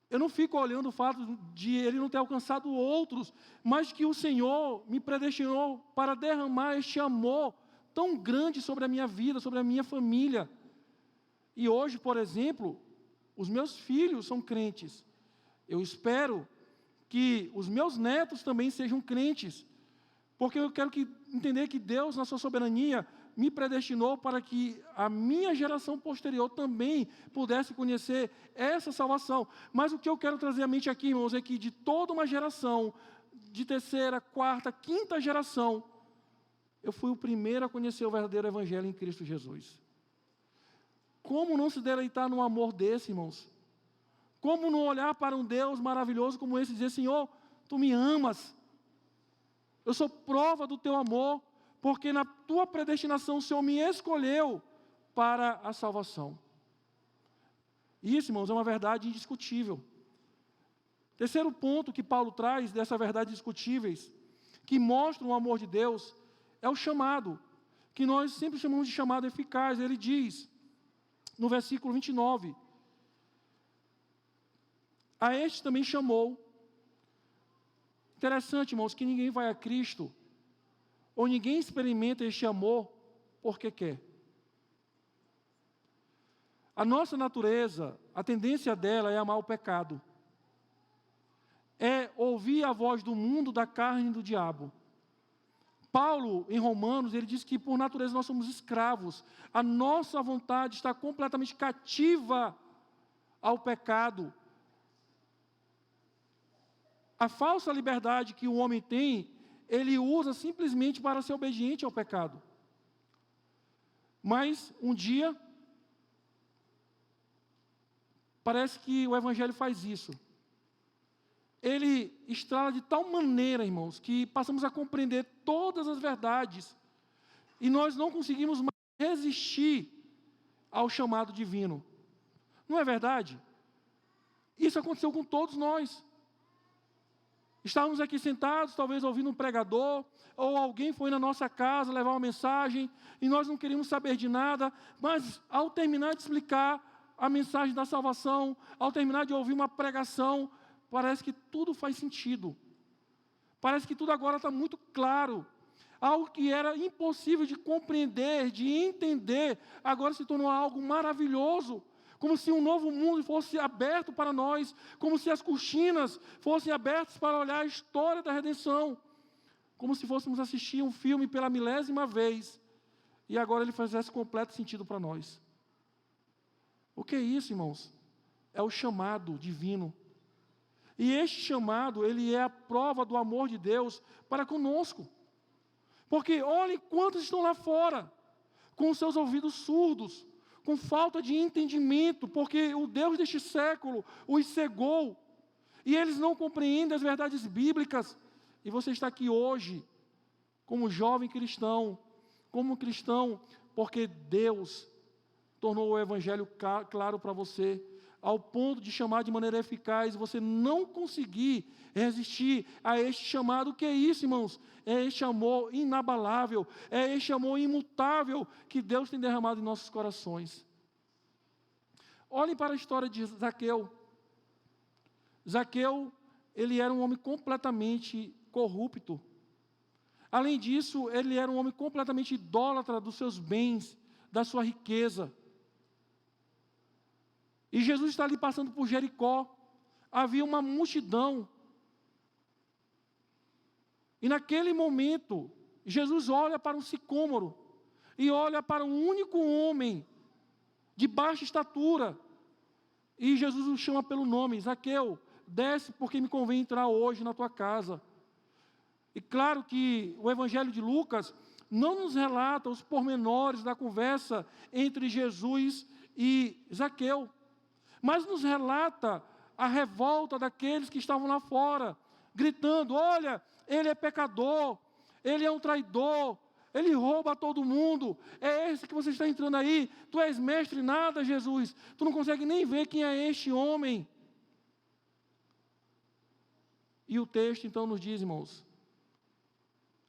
Eu não fico olhando o fato de ele não ter alcançado outros, mas que o Senhor me predestinou para derramar este amor tão grande sobre a minha vida, sobre a minha família. E hoje, por exemplo, os meus filhos são crentes. Eu espero que os meus netos também sejam crentes, porque eu quero entender que Deus, na sua soberania, me predestinou para que a minha geração posterior também pudesse conhecer essa salvação. Mas o que eu quero trazer à mente aqui, irmãos, é que de toda uma geração, de terceira, quarta, quinta geração, eu fui o primeiro a conhecer o verdadeiro Evangelho em Cristo Jesus. Como não se deleitar num amor desse, irmãos? Como não olhar para um Deus maravilhoso como esse e dizer, Senhor, Tu me amas, eu sou prova do Teu amor, porque na Tua predestinação o Senhor me escolheu para a salvação. Isso, irmãos, é uma verdade indiscutível. Terceiro ponto que Paulo traz dessa verdade indiscutíveis, que mostra o amor de Deus, é o chamado, que nós sempre chamamos de chamado eficaz. Ele diz, no versículo 29, a este também chamou. Interessante, irmãos, que ninguém vai a Cristo, ou ninguém experimenta este amor porque quer. A nossa natureza, a tendência dela é amar o pecado. É ouvir a voz do mundo, da carne e do diabo. Paulo, em Romanos, ele diz que por natureza nós somos escravos. A nossa vontade está completamente cativa ao pecado. A falsa liberdade que o homem tem, ele usa simplesmente para ser obediente ao pecado. Mas, um dia, parece que o Evangelho faz isso. Ele estrala de tal maneira, irmãos, que passamos a compreender todas as verdades e nós não conseguimos mais resistir ao chamado divino. Não é verdade? Isso aconteceu com todos nós. Estávamos aqui sentados, talvez ouvindo um pregador, ou alguém foi na nossa casa levar uma mensagem, e nós não queríamos saber de nada, mas ao terminar de explicar a mensagem da salvação, ao terminar de ouvir uma pregação, parece que tudo faz sentido. Parece que tudo agora está muito claro. Algo que era impossível de compreender, de entender, agora se tornou algo maravilhoso. Como se um novo mundo fosse aberto para nós, como se as cortinas fossem abertas para olhar a história da redenção, como se fôssemos assistir um filme pela milésima vez, e agora ele fizesse completo sentido para nós. O que é isso, irmãos? É o chamado divino. E este chamado, ele é a prova do amor de Deus para conosco. Porque olhem quantos estão lá fora, com os seus ouvidos surdos, com falta de entendimento, porque o Deus deste século os cegou, e eles não compreendem as verdades bíblicas. E você está aqui hoje, como jovem cristão, porque Deus tornou o Evangelho claro para você, ao ponto de chamar de maneira eficaz, e você não conseguir resistir a este chamado. Que é isso, irmãos? É este amor inabalável, é este amor imutável que Deus tem derramado em nossos corações. Olhem para a história de Zaqueu. Zaqueu, ele era um homem completamente corrupto. Além disso, ele era um homem completamente idólatra dos seus bens, da sua riqueza. E Jesus está ali passando por Jericó. Havia uma multidão. E naquele momento, Jesus olha para um sicômoro e olha para um único homem de baixa estatura. E Jesus o chama pelo nome: Zaqueu, desce, porque me convém entrar hoje na tua casa. E claro que o Evangelho de Lucas não nos relata os pormenores da conversa entre Jesus e Zaqueu, mas nos relata a revolta daqueles que estavam lá fora, gritando: olha, ele é pecador, ele é um traidor, ele rouba a todo mundo, é esse que você está entrando aí, tu és mestre em nada, Jesus, tu não consegue nem ver quem é este homem. E o texto então nos diz, irmãos,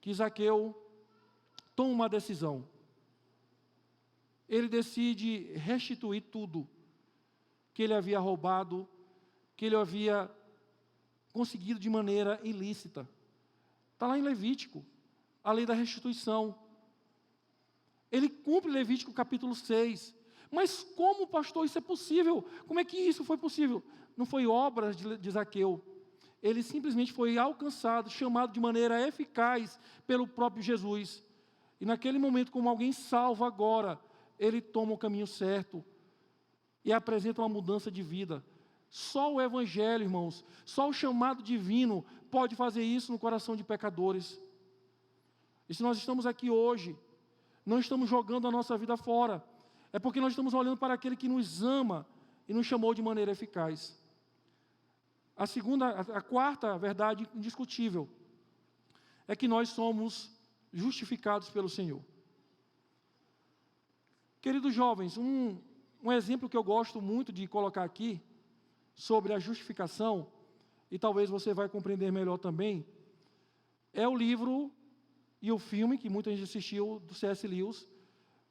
que Zaqueu toma uma decisão. Ele decide restituir tudo que ele havia roubado, que ele havia conseguido de maneira ilícita. Está lá em Levítico, a lei da restituição. Ele cumpre Levítico capítulo 6. Mas como, pastor, isso é possível? Como é que isso foi possível? Não foi obras de Zaqueu. Ele simplesmente foi alcançado, chamado de maneira eficaz pelo próprio Jesus. E naquele momento, como alguém salvo agora, ele toma o caminho certo e apresenta uma mudança de vida. Só o Evangelho, irmãos, só o chamado divino pode fazer isso no coração de pecadores. E se nós estamos aqui hoje, não estamos jogando a nossa vida fora, é porque nós estamos olhando para aquele que nos ama e nos chamou de maneira eficaz. A quarta verdade indiscutível é que nós somos justificados pelo Senhor. Queridos jovens, um exemplo que eu gosto muito de colocar aqui sobre a justificação, e talvez você vai compreender melhor também, é o livro e o filme que muita gente assistiu do C.S. Lewis,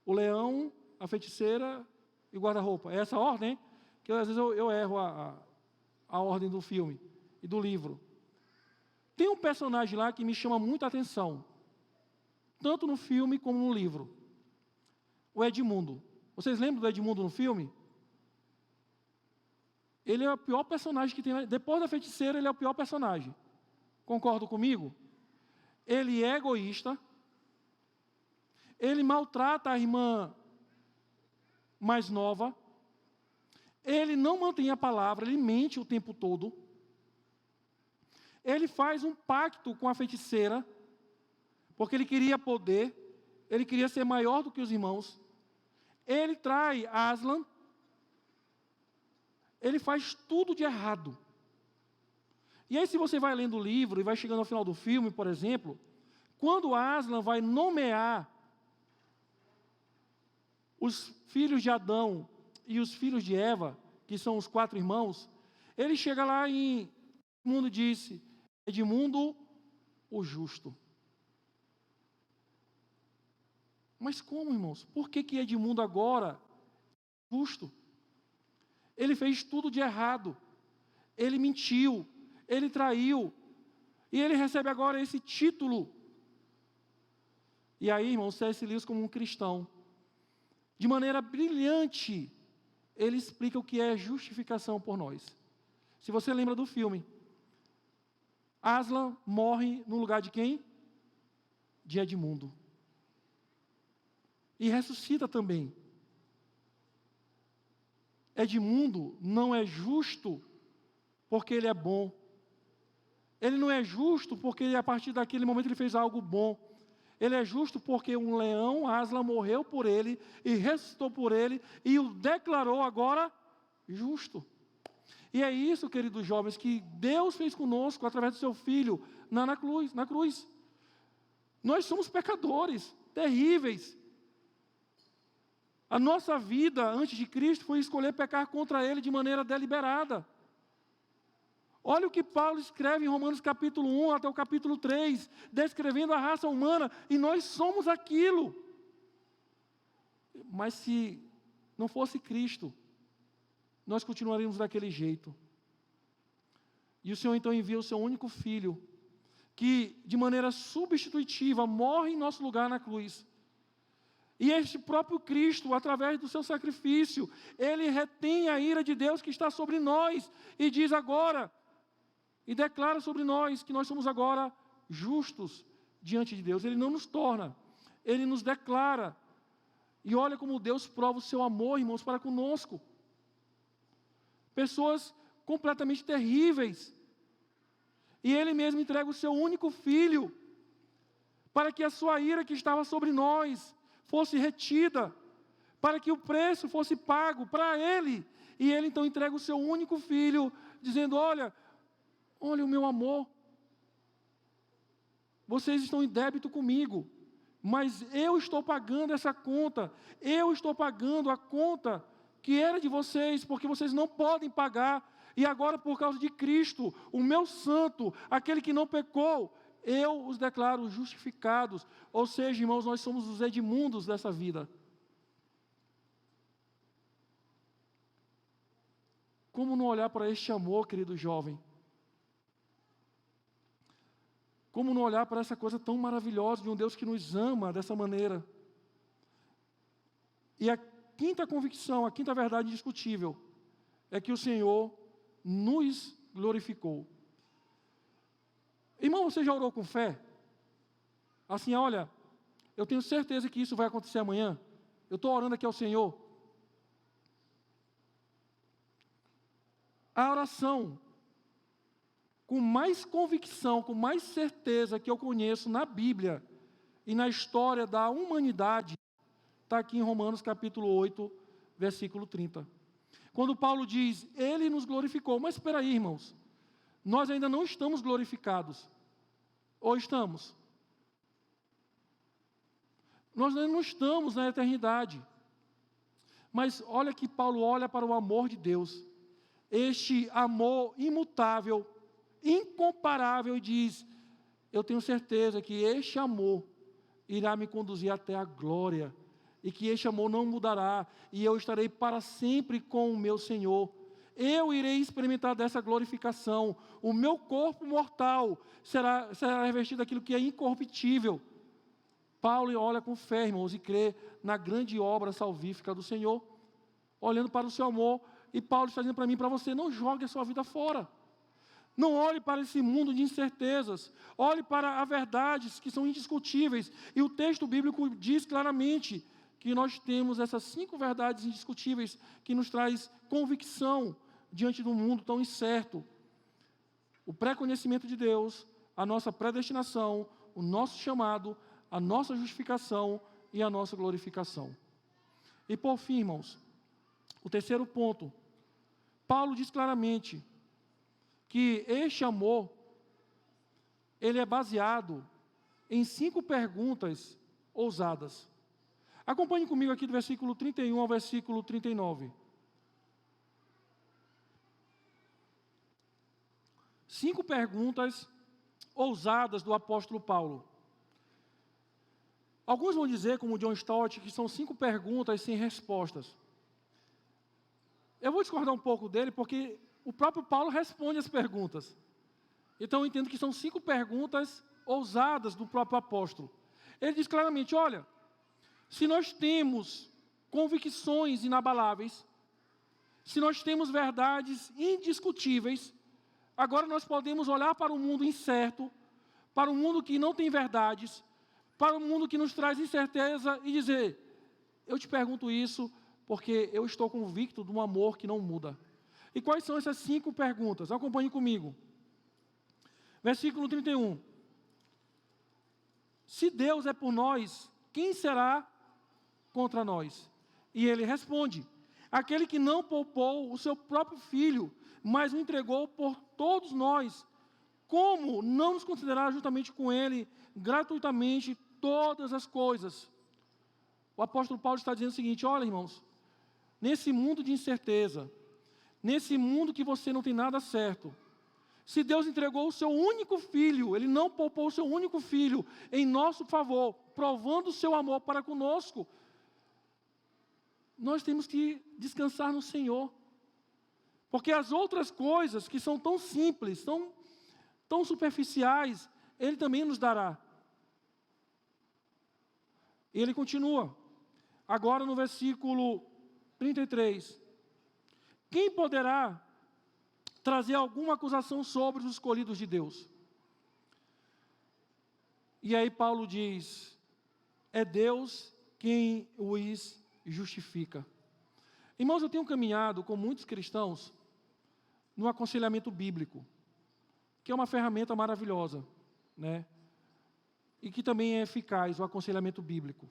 O Leão, a Feiticeira e o Guarda-Roupa. É essa a ordem, que às vezes eu erro a ordem do filme e do livro. Tem um personagem lá que me chama muita atenção, tanto no filme como no livro. O Edmundo. Vocês lembram do Edmundo no filme? Ele é o pior personagem que tem. Depois da feiticeira, ele é o pior personagem. Concordam comigo? Ele é egoísta. Ele maltrata a irmã mais nova. Ele não mantém a palavra, ele mente o tempo todo. Ele faz um pacto com a feiticeira, porque ele queria poder, ele queria ser maior do que os irmãos. Ele trai Aslan. Ele faz tudo de errado. E aí, se você vai lendo o livro e vai chegando ao final do filme, por exemplo, quando Aslan vai nomear os filhos de Adão e os filhos de Eva, que são os 4 irmãos, ele chega lá e Edmundo disse: Edmundo, o justo. Mas como, irmãos? Por que Edmundo agora é justo? Ele fez tudo de errado. Ele mentiu, ele traiu, e ele recebe agora esse título. E aí, irmão, C.S. Lewis, como um cristão, de maneira brilhante, ele explica o que é justificação por nós. Se você lembra do filme, Aslan morre no lugar de quem? De Edmundo. E ressuscita também. Edmundo não é justo porque ele é bom. Ele não é justo porque a partir daquele momento ele fez algo bom. Ele é justo porque um leão, Aslan, morreu por ele e ressuscitou por ele e o declarou agora justo. E é isso, queridos jovens, que Deus fez conosco através do seu Filho na cruz. Nós somos pecadores, terríveis. A nossa vida antes de Cristo foi escolher pecar contra Ele de maneira deliberada. Olha o que Paulo escreve em Romanos capítulo 1 até o capítulo 3, descrevendo a raça humana, e nós somos aquilo. Mas se não fosse Cristo, nós continuaríamos daquele jeito. E o Senhor então envia o seu único Filho, que de maneira substitutiva morre em nosso lugar na cruz. E este próprio Cristo, através do seu sacrifício, Ele retém a ira de Deus que está sobre nós, e diz agora, e declara sobre nós, que nós somos agora justos diante de Deus. Ele não nos torna, Ele nos declara. E olha como Deus prova o seu amor, irmãos, para conosco. Pessoas completamente terríveis. E Ele mesmo entrega o seu único Filho, para que a sua ira que estava sobre nós fosse retida, para que o preço fosse pago para Ele. E Ele então entrega o seu único Filho, dizendo, olha o meu amor, vocês estão em débito comigo, mas eu estou pagando essa conta, eu estou pagando a conta que era de vocês, porque vocês não podem pagar, e agora por causa de Cristo, o meu santo, aquele que não pecou, eu os declaro justificados. Ou seja, irmãos, nós somos os Edmundos dessa vida. Como não olhar para este amor, querido jovem? Como não olhar para essa coisa tão maravilhosa de um Deus que nos ama dessa maneira? E a quinta convicção, a quinta verdade indiscutível, é que o Senhor nos glorificou. Irmão, você já orou com fé? Assim, olha, eu tenho certeza que isso vai acontecer amanhã. Eu estou orando aqui ao Senhor. A oração com mais convicção, com mais certeza que eu conheço na Bíblia e na história da humanidade, está aqui em Romanos capítulo 8, versículo 30. Quando Paulo diz, Ele nos glorificou. Mas espera aí, irmãos, nós ainda não estamos glorificados. Ou estamos? Nós ainda não estamos na eternidade. Mas olha que Paulo olha para o amor de Deus. Este amor imutável, incomparável, e diz, eu tenho certeza que este amor irá me conduzir até a glória, e que este amor não mudará, e eu estarei para sempre com o meu Senhor. Eu irei experimentar dessa glorificação, o meu corpo mortal será revestido daquilo que é incorruptível. Paulo olha com fé, irmãos, e crê na grande obra salvífica do Senhor, olhando para o seu amor, e Paulo está dizendo para mim e para você, não jogue a sua vida fora. Não olhe para esse mundo de incertezas. Olhe para as verdades que são indiscutíveis. E o texto bíblico diz claramente que nós temos essas 5 verdades indiscutíveis que nos traz convicção diante de um mundo tão incerto. O pré-conhecimento de Deus, a nossa predestinação, o nosso chamado, a nossa justificação e a nossa glorificação. E por fim, irmãos, o terceiro ponto. Paulo diz claramente que este amor, ele é baseado em 5 perguntas ousadas. Acompanhe comigo aqui do versículo 31 ao versículo 39. 5 perguntas ousadas do apóstolo Paulo. Alguns vão dizer, como John Stott, que são 5 perguntas sem respostas. Eu vou discordar um pouco dele, porque o próprio Paulo responde as perguntas. Então eu entendo que são 5 perguntas ousadas do próprio apóstolo. Ele diz claramente, olha, se nós temos convicções inabaláveis, se nós temos verdades indiscutíveis, agora nós podemos olhar para um mundo incerto, para um mundo que não tem verdades, para um mundo que nos traz incerteza e dizer, eu te pergunto isso porque eu estou convicto de um amor que não muda. E quais são essas 5 perguntas? Acompanhe comigo. Versículo 31. Se Deus é por nós, quem será contra nós? E ele responde: aquele que não poupou o seu próprio filho, mas o entregou por todos nós, como não nos considerar juntamente com ele, gratuitamente, todas as coisas? O apóstolo Paulo está dizendo o seguinte: olha, irmãos, nesse mundo de incerteza, nesse mundo que você não tem nada certo, se Deus entregou o seu único filho, Ele não poupou o seu único filho em nosso favor, provando o seu amor para conosco, nós temos que descansar no Senhor. Porque as outras coisas que são tão simples, tão superficiais, Ele também nos dará. E Ele continua, agora no versículo 33. Quem poderá trazer alguma acusação sobre os escolhidos de Deus? E aí Paulo diz: é Deus quem os justifica. Irmãos, eu tenho caminhado com muitos cristãos no aconselhamento bíblico, que é uma ferramenta maravilhosa, né? E que também é eficaz, o aconselhamento bíblico.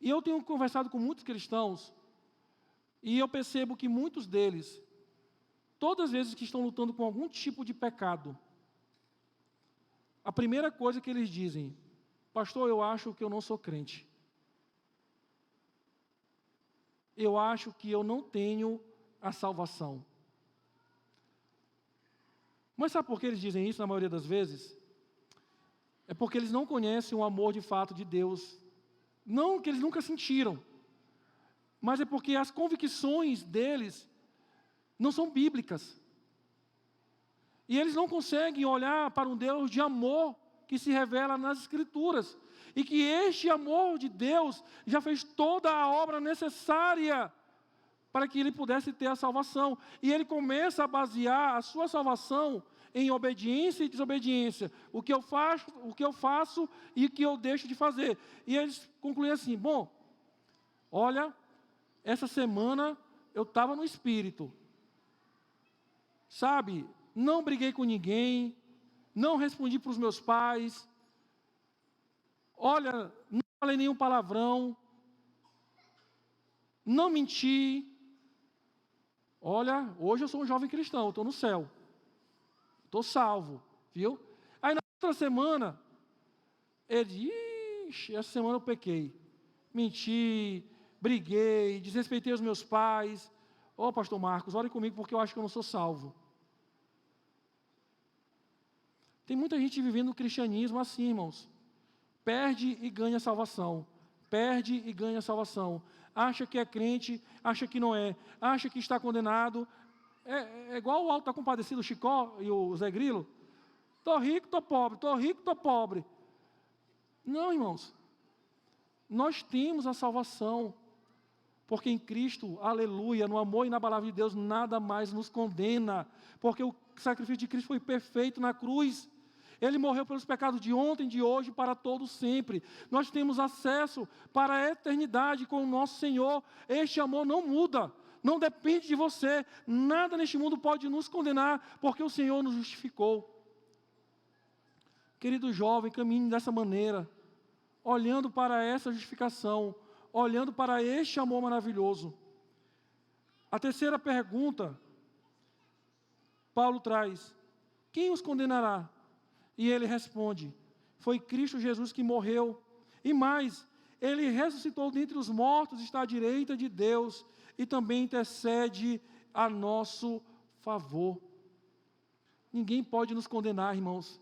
E eu tenho conversado com muitos cristãos, e eu percebo que muitos deles, todas as vezes que estão lutando com algum tipo de pecado, a primeira coisa que eles dizem: pastor, eu acho que eu não sou crente. Eu acho que eu não tenho a salvação. Mas sabe por que eles dizem isso na maioria das vezes? É porque eles não conhecem o amor de fato de Deus. Não que eles nunca sentiram, mas é porque as convicções deles não são bíblicas. E eles não conseguem olhar para um Deus de amor que se revela nas Escrituras. E que este amor de Deus já fez toda a obra necessária para que ele pudesse ter a salvação. E ele começa a basear a sua salvação em obediência e desobediência. O que eu faço e o que eu deixo de fazer. E eles concluem assim: bom, olha, essa semana eu estava no Espírito. Sabe, não briguei com ninguém, não respondi para os meus pais, olha, não falei nenhum palavrão, não menti. Olha, hoje eu sou um jovem cristão, estou no céu, estou salvo, viu? Aí na outra semana, ele diz: ixi, essa semana eu pequei, menti, briguei, desrespeitei os meus pais. Ô, pastor Marcos, ore comigo porque eu acho que eu não sou salvo. Tem muita gente vivendo o cristianismo assim, irmãos. Perde e ganha salvação. Perde e ganha salvação. Acha que é crente, acha que não é. Acha que está condenado. É igual o Alto da Compadecida, o Chicó e o Zé Grilo. Estou rico, estou pobre, estou rico, estou pobre. Não, irmãos. Nós temos a salvação. Porque em Cristo, aleluia, no amor inabalável de Deus, nada mais nos condena. Porque o sacrifício de Cristo foi perfeito na cruz. Ele morreu pelos pecados de ontem, de hoje, para todo sempre. Nós temos acesso para a eternidade com o nosso Senhor. Este amor não muda, não depende de você. Nada neste mundo pode nos condenar, porque o Senhor nos justificou. Querido jovem, caminhe dessa maneira, olhando para essa justificação, olhando para este amor maravilhoso. A terceira pergunta, Paulo traz: quem os condenará? E ele responde: foi Cristo Jesus que morreu. E mais, ele ressuscitou dentre os mortos, está à direita de Deus e também intercede a nosso favor. Ninguém pode nos condenar, irmãos,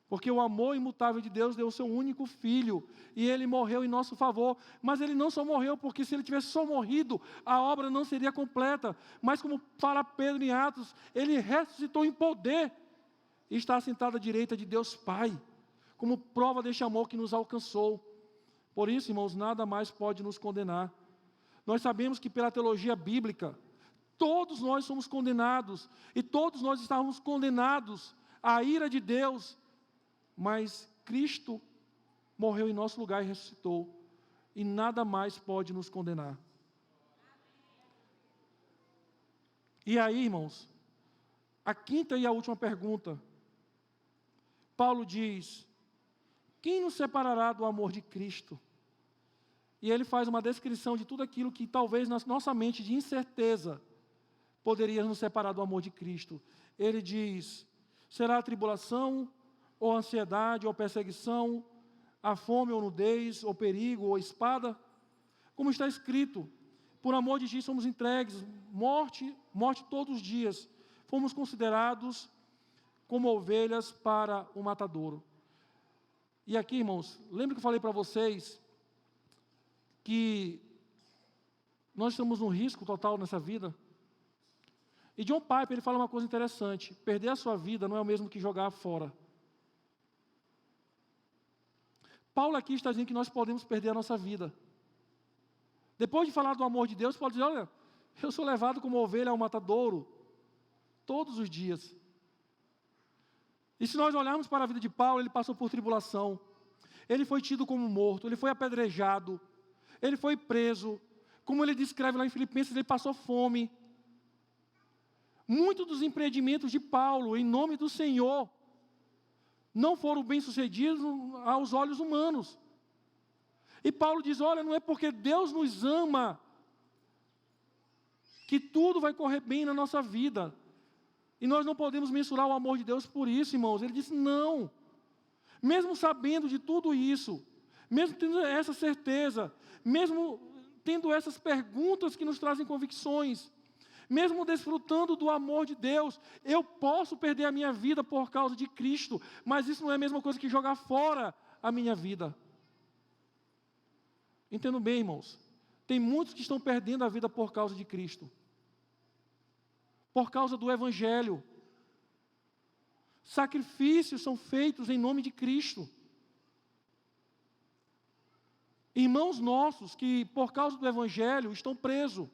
porque o amor imutável de Deus deu o seu único filho, e ele morreu em nosso favor. Mas ele não só morreu, porque se ele tivesse só morrido, a obra não seria completa. Mas como fala Pedro em Atos, ele ressuscitou em poder, e está sentado à direita de Deus Pai, como prova deste amor que nos alcançou. Por isso, irmãos, nada mais pode nos condenar. Nós sabemos que pela teologia bíblica, todos nós somos condenados, e todos nós estávamos condenados à ira de Deus, mas Cristo morreu em nosso lugar e ressuscitou, e nada mais pode nos condenar. E aí, irmãos, a quinta e a última pergunta: Paulo diz: quem nos separará do amor de Cristo? E ele faz uma descrição de tudo aquilo que talvez na nossa mente de incerteza poderia nos separar do amor de Cristo. Ele diz: será a tribulação, ou ansiedade, ou perseguição, a fome, ou nudez, ou perigo, ou espada? Como está escrito: por amor de ti somos entregues, morte todos os dias. Fomos considerados como ovelhas para o matadouro. E aqui, irmãos, lembra que eu falei para vocês que nós estamos num risco total nessa vida? E John Piper, ele fala uma coisa interessante: perder a sua vida não é o mesmo que jogar fora. Paulo aqui está dizendo que nós podemos perder a nossa vida. Depois de falar do amor de Deus, Paulo diz: olha, eu sou levado como ovelha ao matadouro, todos os dias. E se nós olharmos para a vida de Paulo, ele passou por tribulação, ele foi tido como morto, ele foi apedrejado, ele foi preso, como ele descreve lá em Filipenses, ele passou fome. Muitos dos empreendimentos de Paulo, em nome do Senhor, não foram bem-sucedidos aos olhos humanos. E Paulo diz: olha, não é porque Deus nos ama que tudo vai correr bem na nossa vida. E nós não podemos mensurar o amor de Deus por isso, irmãos. Ele diz: não. Mesmo sabendo de tudo isso, mesmo tendo essa certeza, mesmo tendo essas perguntas que nos trazem convicções, mesmo desfrutando do amor de Deus, eu posso perder a minha vida por causa de Cristo, mas isso não é a mesma coisa que jogar fora a minha vida. Entendo bem, irmãos. Tem muitos que estão perdendo a vida por causa de Cristo, por causa do Evangelho. Sacrifícios são feitos em nome de Cristo. Irmãos nossos que, por causa do Evangelho, estão presos.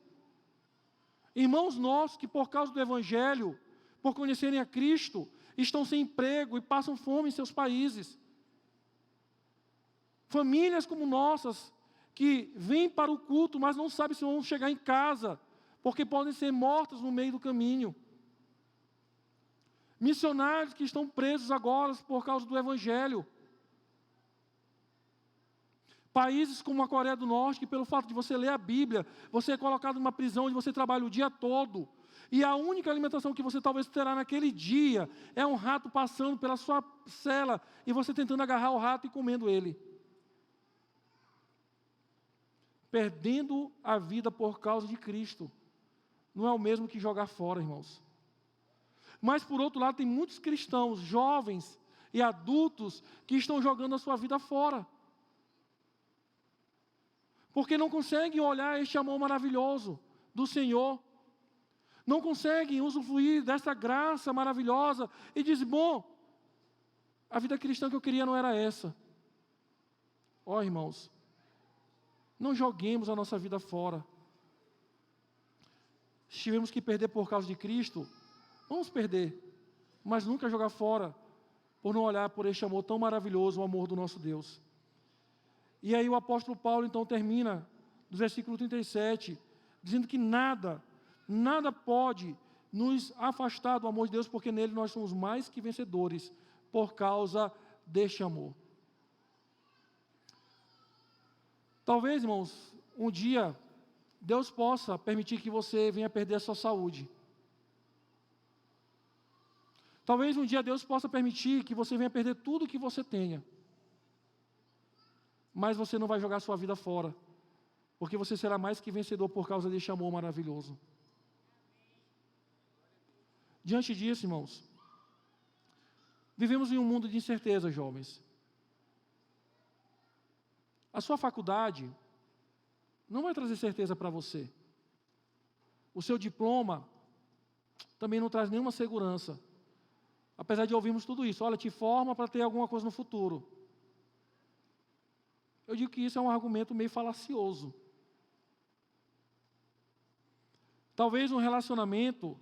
Irmãos nossos que, por causa do Evangelho, por conhecerem a Cristo, estão sem emprego e passam fome em seus países. Famílias como nossas, que vêm para o culto, mas não sabem se vão chegar em casa, porque podem ser mortas no meio do caminho. Missionários que estão presos agora por causa do Evangelho. Países como a Coreia do Norte, que pelo fato de você ler a Bíblia, você é colocado numa prisão onde você trabalha o dia todo, e a única alimentação que você talvez terá naquele dia é um rato passando pela sua cela, e você tentando agarrar o rato e comendo ele. Perdendo a vida por causa de Cristo. Não é o mesmo que jogar fora, irmãos. Mas, por outro lado, tem muitos cristãos, jovens e adultos, que estão jogando a sua vida fora. Porque não conseguem olhar este amor maravilhoso do Senhor. Não conseguem usufruir dessa graça maravilhosa e dizem: bom, a vida cristã que eu queria não era essa. Ó, irmãos, não joguemos a nossa vida fora. Se tivermos que perder por causa de Cristo, vamos perder, mas nunca jogar fora, por não olhar por este amor tão maravilhoso, o amor do nosso Deus. E aí o apóstolo Paulo então termina, no versículo 37, dizendo que nada pode nos afastar do amor de Deus, porque nele nós somos mais que vencedores, por causa deste amor. Talvez, irmãos, um dia Deus possa permitir que você venha perder a sua saúde. Talvez um dia Deus possa permitir que você venha perder tudo que você tenha. Mas você não vai jogar sua vida fora, porque você será mais que vencedor por causa deste amor maravilhoso. Diante disso, irmãos, vivemos em um mundo de incerteza, jovens. A sua faculdade não vai trazer certeza para você. O seu diploma também não traz nenhuma segurança. Apesar de ouvirmos tudo isso: olha, te forma para ter alguma coisa no futuro. Eu digo que isso é um argumento meio falacioso. Talvez um relacionamento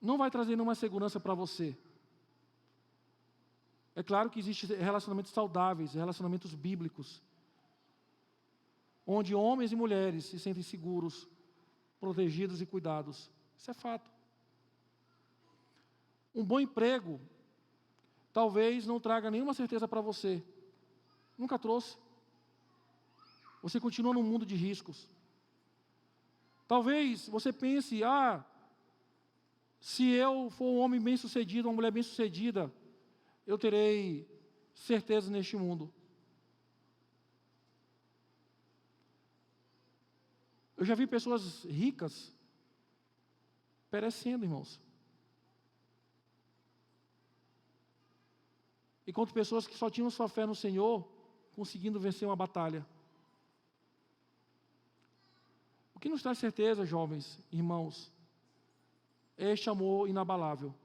não vai trazer nenhuma segurança para você. É claro que existem relacionamentos saudáveis, relacionamentos bíblicos, onde homens e mulheres se sentem seguros, protegidos e cuidados. Isso é fato. Um bom emprego talvez não traga nenhuma certeza para você. Nunca trouxe. Você continua num mundo de riscos. Talvez você pense, se eu for um homem bem-sucedido, uma mulher bem-sucedida, eu terei certeza neste mundo. Eu já vi pessoas ricas perecendo, irmãos. Enquanto pessoas que só tinham sua fé no Senhor, conseguindo vencer uma batalha. O que nos traz certeza, jovens, irmãos, é este amor inabalável.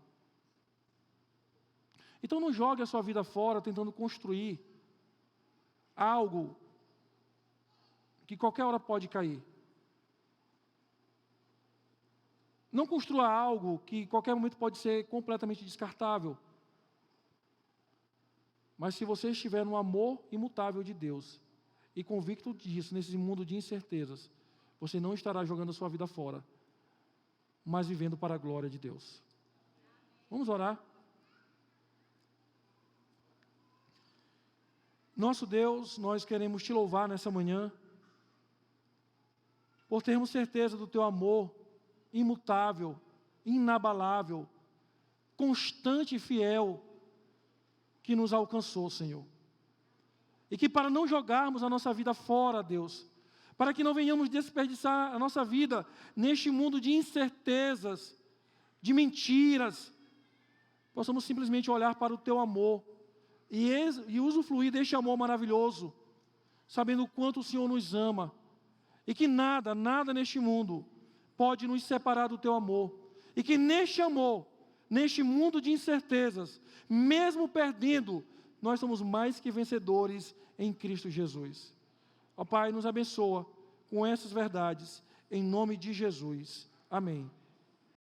Então não jogue a sua vida fora tentando construir algo que qualquer hora pode cair. Não construa algo que qualquer momento pode ser completamente descartável. Mas se você estiver no amor imutável de Deus, e convicto disso, nesse mundo de incertezas, você não estará jogando a sua vida fora, mas vivendo para a glória de Deus. Vamos orar? Nosso Deus, nós queremos te louvar nessa manhã, por termos certeza do teu amor imutável, inabalável, constante e fiel, que nos alcançou, Senhor. E que para não jogarmos a nossa vida fora, Deus, para que não venhamos desperdiçar a nossa vida neste mundo de incertezas, de mentiras, possamos simplesmente olhar para o teu amor e usufruir deste amor maravilhoso, sabendo o quanto o Senhor nos ama, e que nada neste mundo pode nos separar do teu amor, e que neste amor, neste mundo de incertezas, mesmo perdendo, nós somos mais que vencedores em Cristo Jesus. Ó Pai, nos abençoa com essas verdades, em nome de Jesus. Amém.